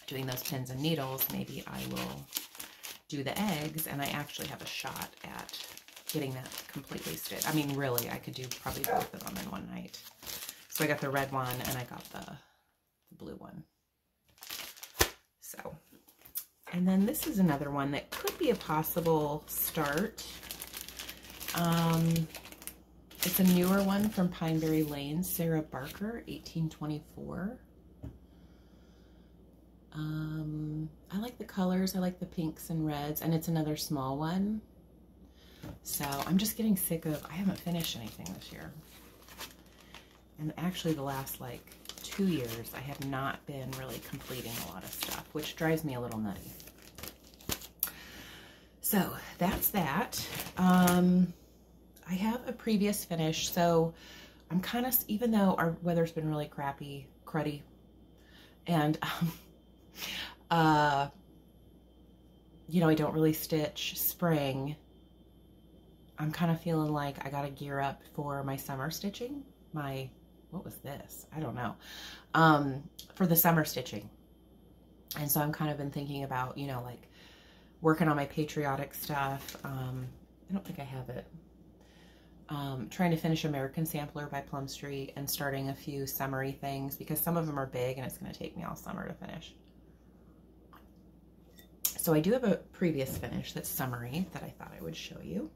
doing those pins and needles, maybe I will do the eggs, and I actually have a shot at getting that completely stitched. I mean, really, I could do probably both of them in one night. So I got the red one, and I got the blue one. So, and then this is another one that could be a possible start. It's a newer one from Pineberry Lane, Sarah Barker, 1824. I like the colors. I like the pinks and reds, and it's another small one. So I'm just getting sick of, I haven't finished anything this year. And actually the last like 2 years, I have not been really completing a lot of stuff, which drives me a little nutty. So that's that. I have a previous finish, so I'm kind of, even though our weather's been really cruddy, and you know, I don't really stitch spring, I'm kind of feeling like I gotta gear up for my summer stitching. What was this? I don't know. For the summer stitching. And so I'm kind of been thinking about, you know, like working on my patriotic stuff. I don't think I have it. Trying to finish American Sampler by Plum Street and starting a few summery things because some of them are big and it's going to take me all summer to finish. So I do have a previous finish that's summery that I thought I would show you.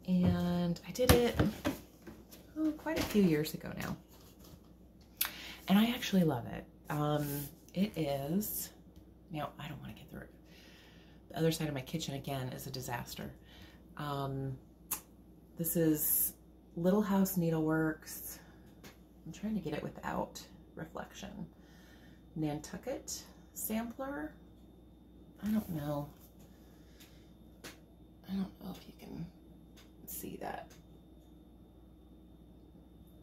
And I did it quite a few years ago now. And I actually love it. It is, now I don't want to get through it. The other side of my kitchen again is a disaster. This is Little House Needleworks. I'm trying to get it without reflection. Nantucket sampler. I don't know. I don't know if you can see that.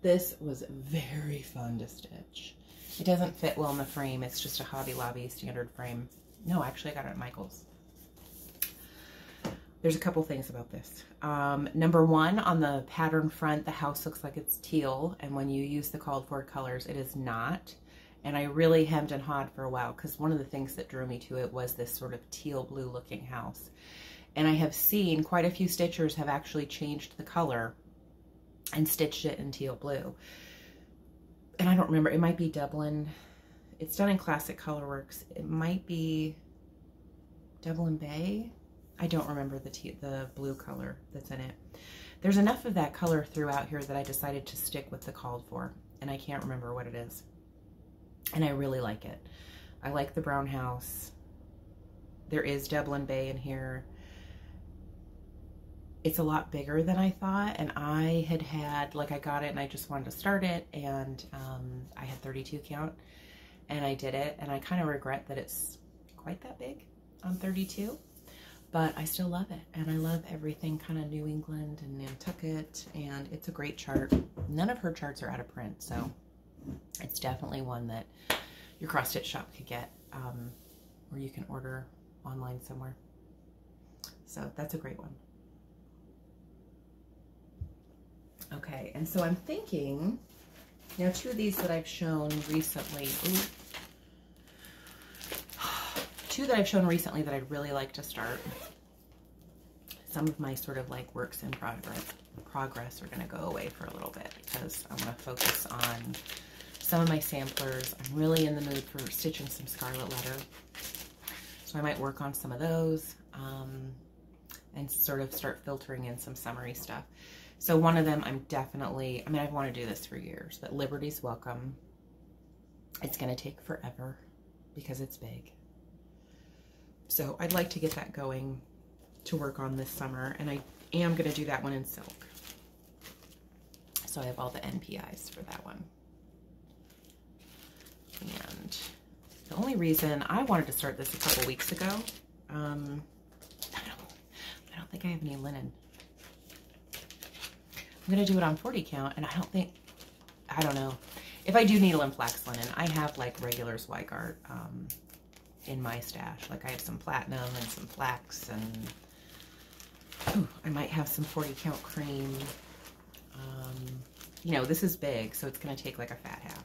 This was very fun to stitch. It doesn't fit well in the frame. It's just a Hobby Lobby standard frame. No, actually I got it at Michael's. There's a couple things about this. Number one, on the pattern front, the house looks like it's teal, and when you use the called for colors, it is not. And I really hemmed and hawed for a while because one of the things that drew me to it was this sort of teal blue looking house. And I have seen quite a few stitchers have actually changed the color and stitched it in teal blue. And I don't remember, it might be Dublin. It's done in Classic Colorworks. It might be Dublin Bay. I don't remember the blue color that's in it. There's enough of that color throughout here that I decided to stick with the called for, and I can't remember what it is. And I really like it. I like the brown house. There is Dublin Bay in here. It's a lot bigger than I thought, and I had, like, I got it and I just wanted to start it, and I had 32 count, and I did it, and I kind of regret that it's quite that big on 32. But I still love it, and I love everything kind of New England and Nantucket, and it's a great chart. None of her charts are out of print, so it's definitely one that your cross stitch shop could get, or you can order online somewhere. So that's a great one. Okay, and so I'm thinking, now two of these that I've shown recently, two that I've shown recently that I'd really like to start. Some of my sort of like works in progress are going to go away for a little bit because I want to focus on some of my samplers. I'm really in the mood for stitching some Scarlet Letter, so I might work on some of those and sort of start filtering in some summery stuff. So one of them I'm definitely, I mean, I've wanted to do this for years, but Liberty's Welcome. It's going to take forever because it's big. So I'd like to get that going to work on this summer, and I am going to do that one in silk. So I have all the NPIs for that one. And the only reason I wanted to start this a couple weeks ago, I don't think I have any linen. I'm going to do it on 40 count, and I don't know. If I do needle and flax linen, I have like regular Zweigart in my stash. Like I have some platinum and some flax, and I might have some 40 count cream. You know, this is big, so it's going to take like a fat half.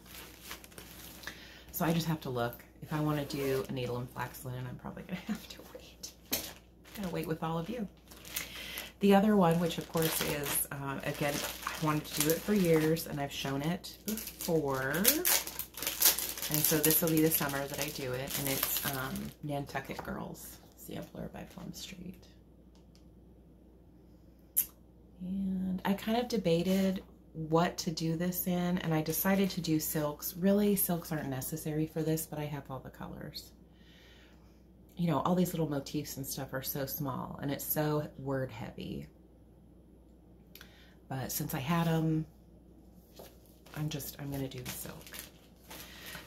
So I just have to look. If I want to do a needle and flax linen, I'm probably going to have to wait. I'm going to wait with all of you. The other one, which of course is, again, I wanted to do it for years, and I've shown it before. And so this will be the summer that I do it, and it's Nantucket Girls Sampler by Plum Street. And I kind of debated what to do this in, and I decided to do silks. Really, silks aren't necessary for this, but I have all the colors. You know, all these little motifs and stuff are so small, and it's so word heavy. But since I had them, I'm going to do the silk.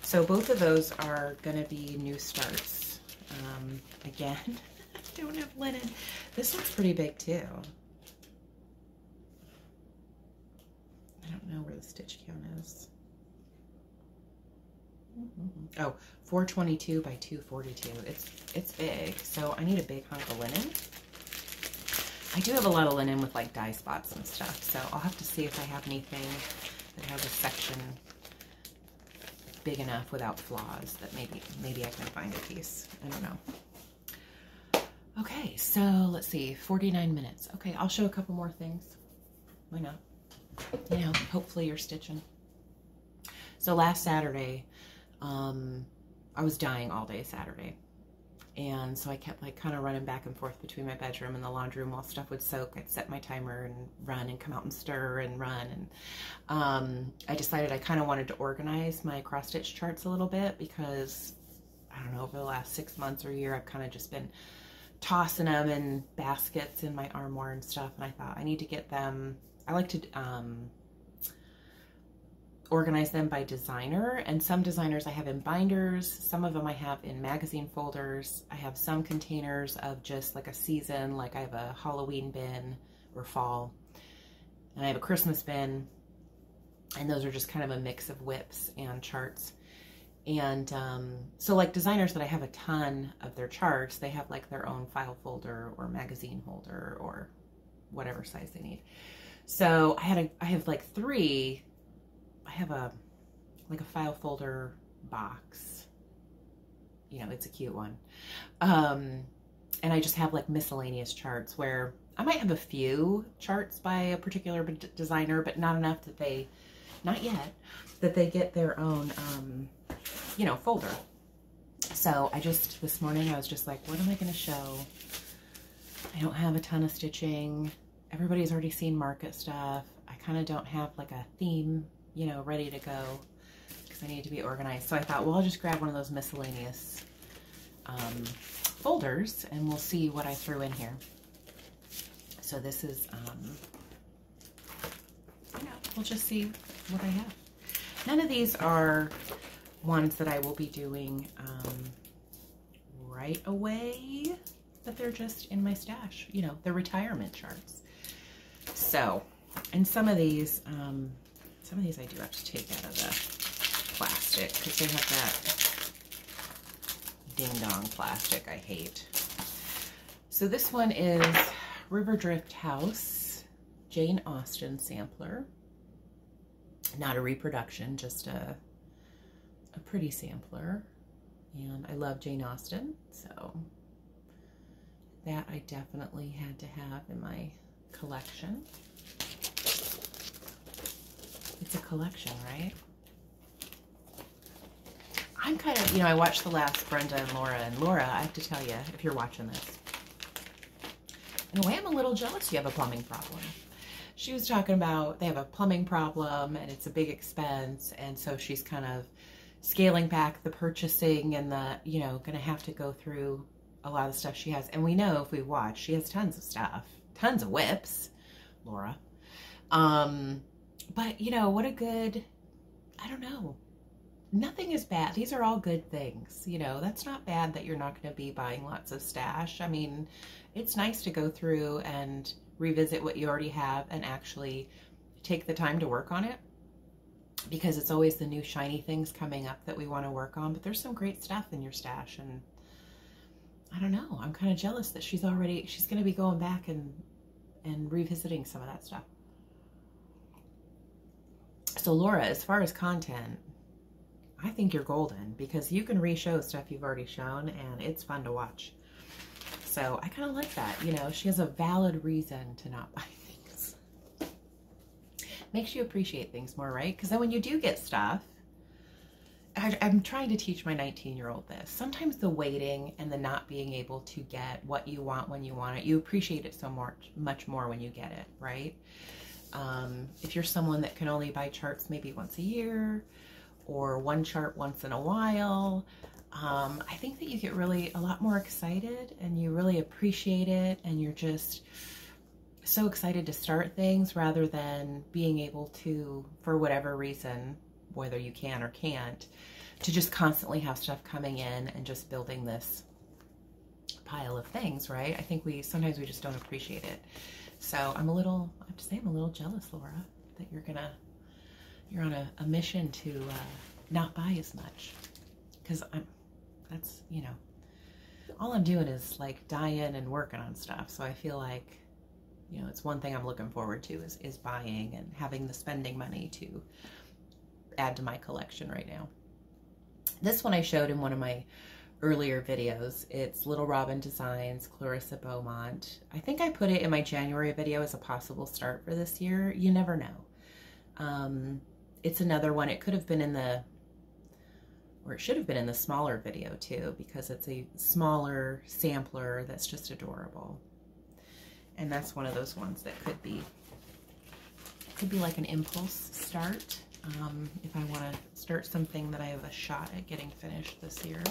So both of those are going to be new starts. Again, I don't have linen. This one's pretty big too. I don't know where the stitch count is. Oh, 422 by 242. It's big, so I need a big hunk of linen. I do have a lot of linen with like dye spots and stuff, so I'll have to see if I have anything that has a section big enough without flaws that maybe I can find a piece. I don't know. Okay, so let's see, 49 minutes. Okay, I'll show a couple more things. Why not? You know, hopefully you're stitching. So last Saturday, I was dying all day Saturday. And so I kept like kind of running back and forth between my bedroom and the laundry room while stuff would soak. I'd set my timer and run and come out and stir and run. And I decided I kind of wanted to organize my cross stitch charts a little bit because, I don't know, over the last 6 months or a year, I've kind of just been tossing them in baskets in my armoire and stuff. And I thought I need to get them, I like to organize them by designer, and some designers I have in binders, some of them I have in magazine folders. I have some containers of just like a season, like I have a Halloween bin or fall, and I have a Christmas bin, and those are just kind of a mix of whips and charts. And so like designers that I have a ton of their charts, they have like their own file folder or magazine holder or whatever size they need. So I have like three. I have like a file folder box, you know, it's a cute one. And I just have like miscellaneous charts where I might have a few charts by a particular designer, but not enough that they, not yet, that they get their own, you know, folder. So this morning I was just like, what am I going to show? I don't have a ton of stitching. Everybody's already seen market stuff. I kind of don't have like a theme, you know, ready to go because I need to be organized. So I thought, well, I'll just grab one of those miscellaneous folders and we'll see what I threw in here. So this is, yeah, we'll just see what I have. None of these are ones that I will be doing right away, but they're just in my stash. You know, they're retirement charts. So, and some of these I do have to take out of the plastic because they have that ding-dong plastic I hate. So this one is River Drift House, Jane Austen sampler. Not a reproduction, just a pretty sampler. And I love Jane Austen, so that I definitely had to have in my collection. It's a collection, right? I'm kind of, you know, I watched the last Brenda and Laura, I have to tell you, if you're watching this, in a way I'm a little jealous you have a plumbing problem. She was talking about they have a plumbing problem and it's a big expense, and so she's kind of scaling back the purchasing and the, you know, gonna have to go through a lot of stuff she has. And we know if we watch, she has tons of stuff, tons of whips, Laura. But you know, what a good, I don't know, nothing is bad. These are all good things. You know, that's not bad that you're not going to be buying lots of stash. I mean, it's nice to go through and revisit what you already have and actually take the time to work on it, because it's always the new shiny things coming up that we want to work on. But there's some great stuff in your stash, and I don't know, I'm kind of jealous that she's going to be going back and revisiting some of that stuff. So Laura, as far as content, I think you're golden, because you can re-show stuff you've already shown and it's fun to watch. So I kind of like that. You know, she has a valid reason to not buy things. Makes you appreciate things more, right? Because then when you do get stuff, I'm trying to teach my 19-year-old this. Sometimes the waiting and the not being able to get what you want when you want it, you appreciate it so much more when you get it, right? If you're someone that can only buy charts maybe once a year or one chart once in a while, I think that you get really a lot more excited and you really appreciate it, and you're just so excited to start things rather than being able to, for whatever reason, whether you can or can't, to just constantly have stuff coming in and just building this pile of things, right? I think sometimes we just don't appreciate it. So I have to say I'm a little jealous, Laura, that you're on a mission to not buy as much, because that's, you know, all I'm doing is like dying and working on stuff. So I feel like, you know, it's one thing I'm looking forward to is buying and having the spending money to add to my collection right now. This one I showed in one of my earlier videos. It's Little Robin Designs, Clarissa Beaumont. I think I put it in my January video as a possible start for this year. You never know. It's another one. It could have been in the, or it should have been in the smaller video too, because it's a smaller sampler that's just adorable. And that's one of those ones that could be like an impulse start. If I want to start something that I have a shot at getting finished this year.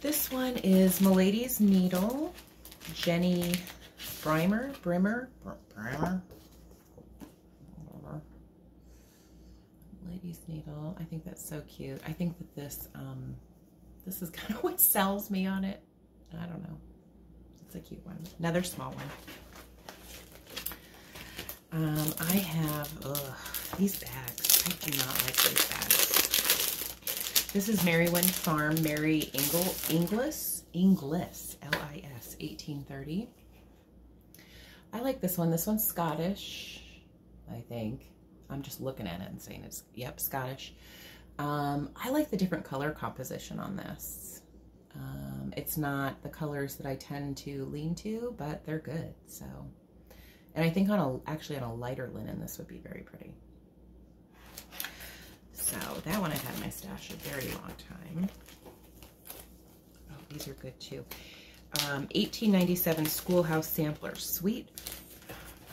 This one is Milady's Needle, Jenny Brimmer. Milady's Needle. I think that's so cute. I think that this is kind of what sells me on it. I don't know. It's a cute one. Another small one. I have these bags. I do not like these bags. This is Marywind Farm Mary Inglis, L-I-S, 1830. I like this one. This one's Scottish, I think. I'm just looking at it and saying it's, yep, Scottish. I like the different color composition on this. It's not the colors that I tend to lean to, but they're good, so. And I think actually on a lighter linen, this would be very pretty. So that one I've had in my stash a very long time. Oh, these are good too. 1897 Schoolhouse Sampler. Sweet.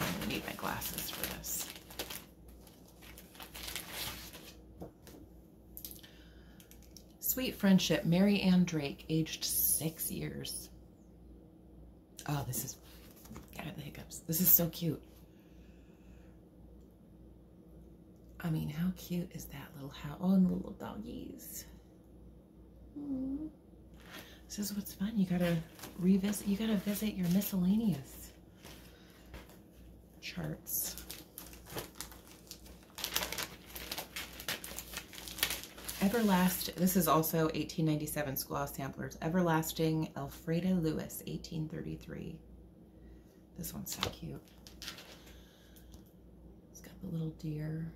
I'm gonna need my glasses for this. Sweet Friendship, Mary Ann Drake, aged 6 years. Oh, this is, I have the hiccups. This is so cute. I mean, how cute is that little house? Oh, and the little doggies. Aww. This is what's fun. You gotta revisit, you gotta visit your miscellaneous charts. This is also 1897 Schoolhouse Samplers. Everlasting Elfreda Lewis, 1833. This one's so cute. It's got the little deer.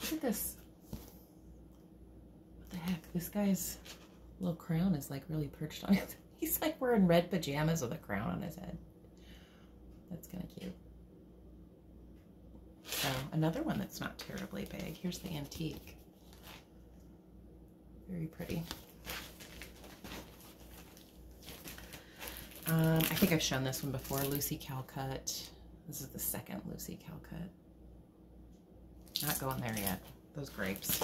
Look at this. What the heck? This guy's little crown is like really perched on it. He's like wearing red pajamas with a crown on his head. That's kind of cute. So another one that's not terribly big. Here's the antique. Very pretty. I think I've shown this one before. Lucy Calcutt. This is the second Lucy Calcutt. Not going there yet. Those grapes.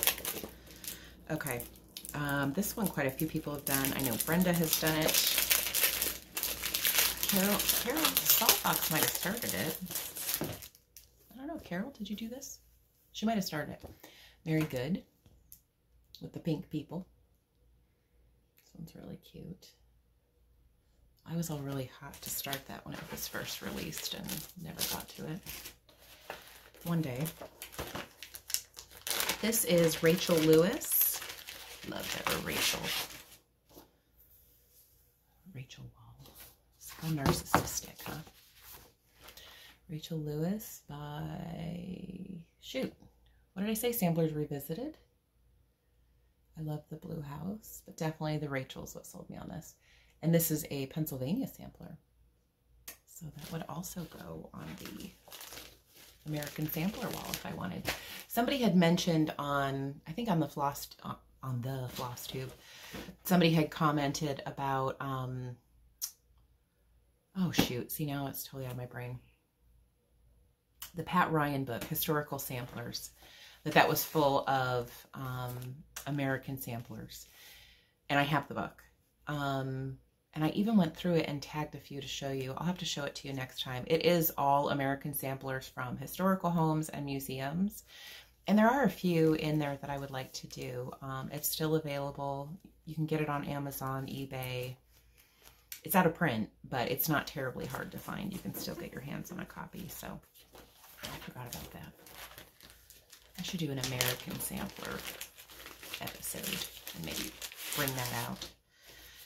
Okay. This one quite a few people have done. I know Brenda has done it. Carol Saltbox might have started it. I don't know. Carol, did you do this? She might have started it. Very good. With the pink people. This one's really cute. I was all really hot to start that when it was first released and never got to it. One day. This is Rachel Lewis. Love that, or Rachel. Rachel Wall. So narcissistic, huh? Rachel Lewis by, shoot, what did I say? Samplers Revisited. I love the Blue House, but definitely the Rachel's what sold me on this. And this is a Pennsylvania sampler. So that would also go on the American Sampler wall if I wanted. Somebody had mentioned on, I think on the Floss Tube, somebody had commented about, oh shoot, see now it's totally out of my brain. The Pat Ryan book, Historical Samplers. That was full of American samplers. And I have the book. And I even went through it and tagged a few to show you. I'll have to show it to you next time. It is all American samplers from historical homes and museums. And there are a few in there that I would like to do. It's still available. You can get it on Amazon, eBay. It's out of print, but it's not terribly hard to find. You can still get your hands on a copy. So I forgot about that. I should do an American sampler episode and maybe bring that out.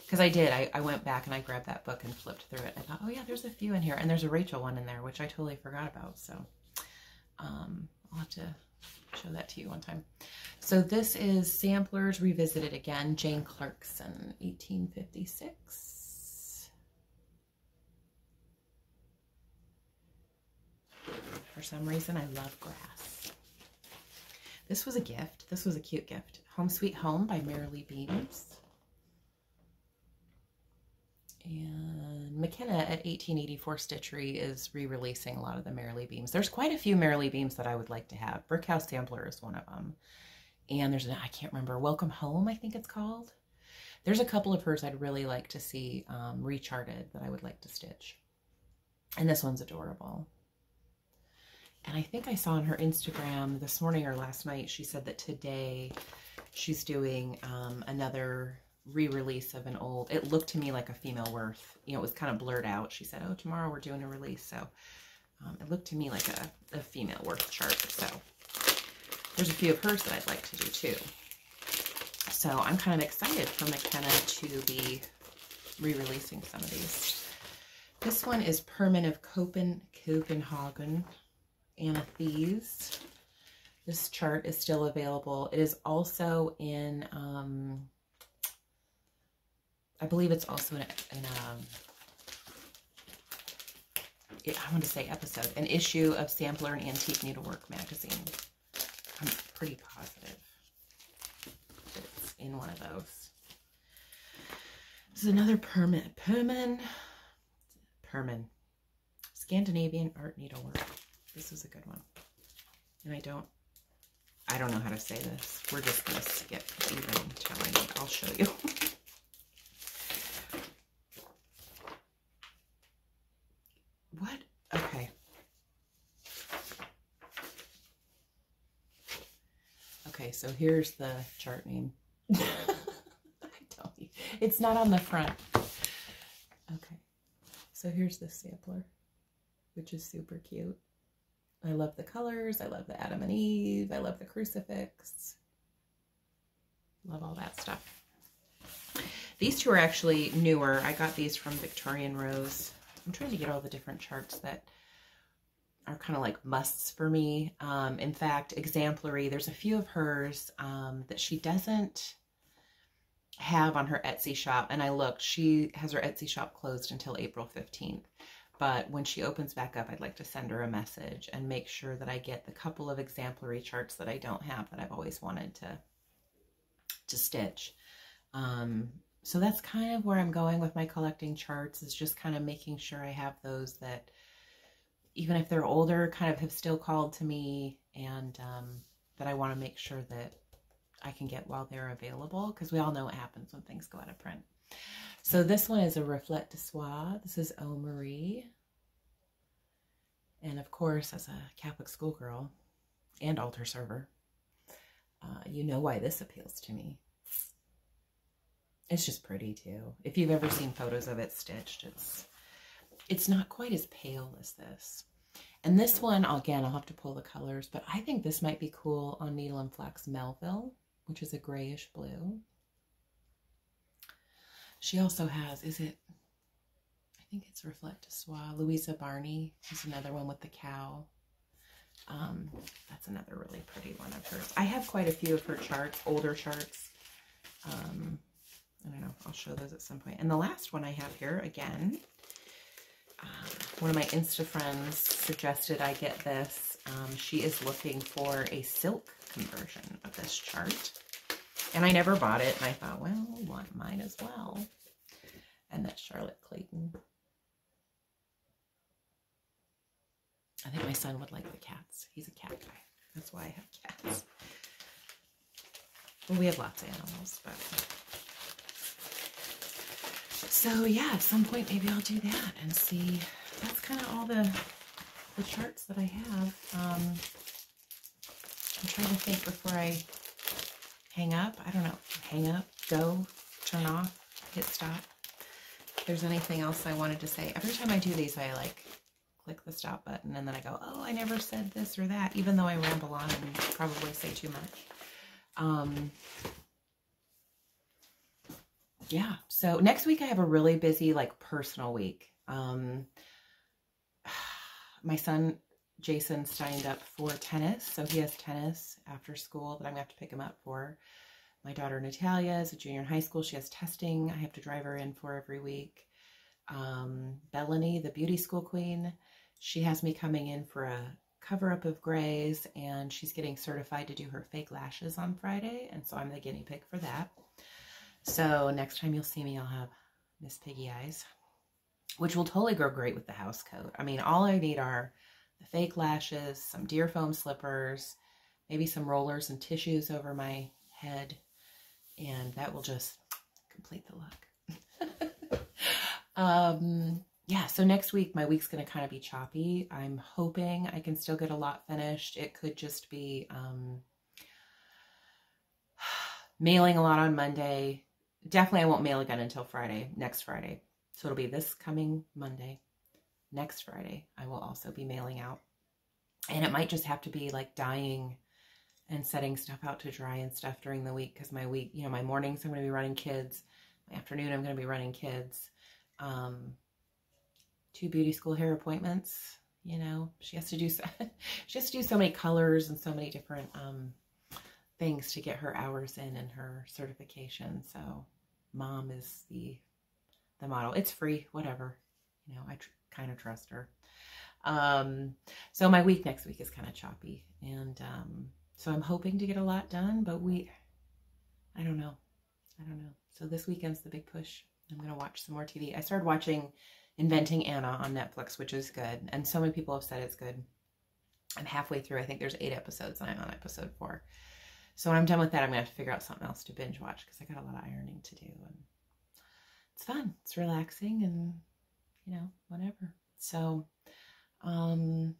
Because I did. I went back and I grabbed that book and flipped through it. I thought, oh yeah, there's a few in here. And there's a Rachel one in there, which I totally forgot about. So I'll have to show that to you one time. So this is Samplers Revisited Again, Jane Clarkson, 1856. For some reason, I love grass. This was a gift. This was a cute gift. Home Sweet Home by Marilee Beams. And McKenna at 1884 Stitchery is re-releasing a lot of the Marilee Beams. There's quite a few Marilee Beams that I would like to have. Brick House Sampler is one of them. And there's I can't remember, Welcome Home, I think it's called. There's a couple of hers I'd really like to see recharted that I would like to stitch. And this one's adorable. And I think I saw on her Instagram this morning or last night, she said that today she's doing another re-release of an old, it looked to me like a Female Worth. You know, it was kind of blurred out. She said, oh, tomorrow we're doing a release. So it looked to me like a Female Worth chart. So there's a few of hers that I'd like to do too. So I'm kind of excited for McKenna to be re-releasing some of these. This one is Perman of Copenhagen, Anathes. This chart is still available. It is also in, I believe it's also I want to say episode, an issue of Sampler and Antique Needlework magazine. I'm pretty positive that it's in one of those. This is another Perman. Scandinavian art needlework. This is a good one. And I don't know how to say this. We're just going to skip even telling you. I'll show you. What? Okay. Okay, so here's the chart name. It's not on the front. Okay, so here's the sampler, which is super cute. I love the colors. I love the Adam and Eve. I love the crucifix. Love all that stuff. These two are actually newer. I got these from Victorian Rose. I'm trying to get all the different charts that are kind of like musts for me. In fact, Exemplary, there's a few of hers that she doesn't have on her Etsy shop. And I looked, she has her Etsy shop closed until April 15th. But when she opens back up, I'd like to send her a message and make sure that I get the couple of Exemplary charts that I don't have that I've always wanted to stitch. So that's kind of where I'm going with my collecting charts, is just kind of making sure I have those that, even if they're older, kind of have still called to me, and that I want to make sure that I can get while they're available, because we all know what happens when things go out of print. So this one is a Reflet de Soie. This is O Marie. And of course, as a Catholic schoolgirl and altar server, you know why this appeals to me. It's just pretty too. If you've ever seen photos of it stitched, it's not quite as pale as this. And this one, again, I'll have to pull the colors, but I think this might be cool on Needle and Flax Melville, which is a grayish blue. She also has, I think it's Reflet de Soie. Louisa Barney is another one with the cow. That's another really pretty one of hers. I have quite a few of her charts, older charts. I don't know, I'll show those at some point. And the last one I have here, again, one of my Insta friends suggested I get this. She is looking for a silk conversion of this chart. And I never bought it, and I thought, well, might as well. And that's Charlotte Clayton. I think my son would like the cats. He's a cat guy. That's why I have cats. Well, we have lots of animals, but... So yeah, at some point maybe I'll do that and see. That's kind of all the charts that I have. I'm trying to think before I hang up. I don't know. Hang up, go, turn off, hit stop. If there's anything else I wanted to say. Every time I do these, I like click the stop button and then I go, oh, I never said this or that, even though I ramble on and probably say too much. Yeah, so next week I have a really busy, like, personal week. My son Jason signed up for tennis, so he has tennis after school that I'm going to have to pick him up for. My daughter Natalia is a junior in high school. She has testing I have to drive her in for every week. Bellany, the beauty school queen, she has me coming in for a cover-up of grays, and she's getting certified to do her fake lashes on Friday, and so I'm the guinea pig for that. So next time you'll see me, I'll have Miss Piggy Eyes, which will totally go great with the house coat. I mean, all I need are the fake lashes, some deer foam slippers, maybe some rollers and tissues over my head, and that will just complete the look. Yeah, so next week, my week's going to kind of be choppy. I'm hoping I can still get a lot finished. It could just be mailing a lot on Monday. Definitely I won't mail again until Friday, next Friday. So it'll be this coming Monday. Next Friday, I will also be mailing out. And it might just have to be like dyeing and setting stuff out to dry and stuff during the week, because my week, you know, my mornings I'm going to be running kids. My afternoon I'm going to be running kids. 2 beauty school hair appointments. You know, she has to do so many colors and so many different things to get her hours in and her certification. So mom is the model. It's free, whatever. You know, I kind of trust her. So my week next week is kind of choppy, and so I'm hoping to get a lot done, but I don't know. So this weekend's the big push. I'm going to watch some more TV. I started watching Inventing Anna on Netflix, which is good. And so many people have said it's good. I'm halfway through. I think there's 8 episodes and I'm on episode 4. So when I'm done with that, I'm going to have to figure out something else to binge watch, because I got a lot of ironing to do. And it's fun. It's relaxing and, you know, whatever. So, I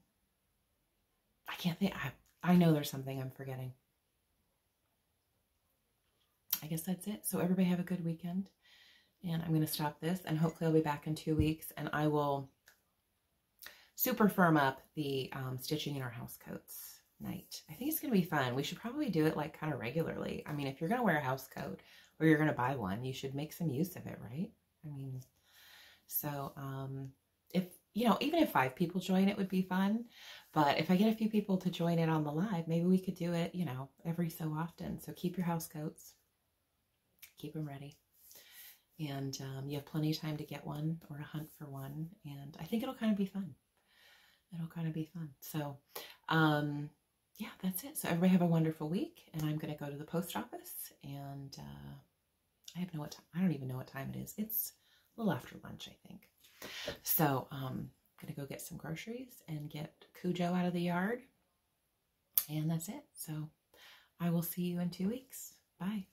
can't think. I know there's something I'm forgetting. I guess that's it. So everybody have a good weekend. And I'm going to stop this, and hopefully I'll be back in 2 weeks, and I will super firm up the stitching in our house coats night. I think it's going to be fun. We should probably do it like kind of regularly. I mean, if you're going to wear a house coat or you're going to buy one, you should make some use of it, right? I mean, so if, you know, even if 5 people join, it would be fun. But if I get a few people to join in on the live, maybe we could do it, you know, every so often. So keep your house coats. Keep them ready. And you have plenty of time to get one or to hunt for one. And I think it'll kind of be fun. It'll kind of be fun. So, yeah, that's it. So everybody have a wonderful week. And I'm going to go to the post office. And I don't even know what time it is. It's a little after lunch, I think. So I'm going to go get some groceries and get Cujo out of the yard. And that's it. So I will see you in 2 weeks. Bye.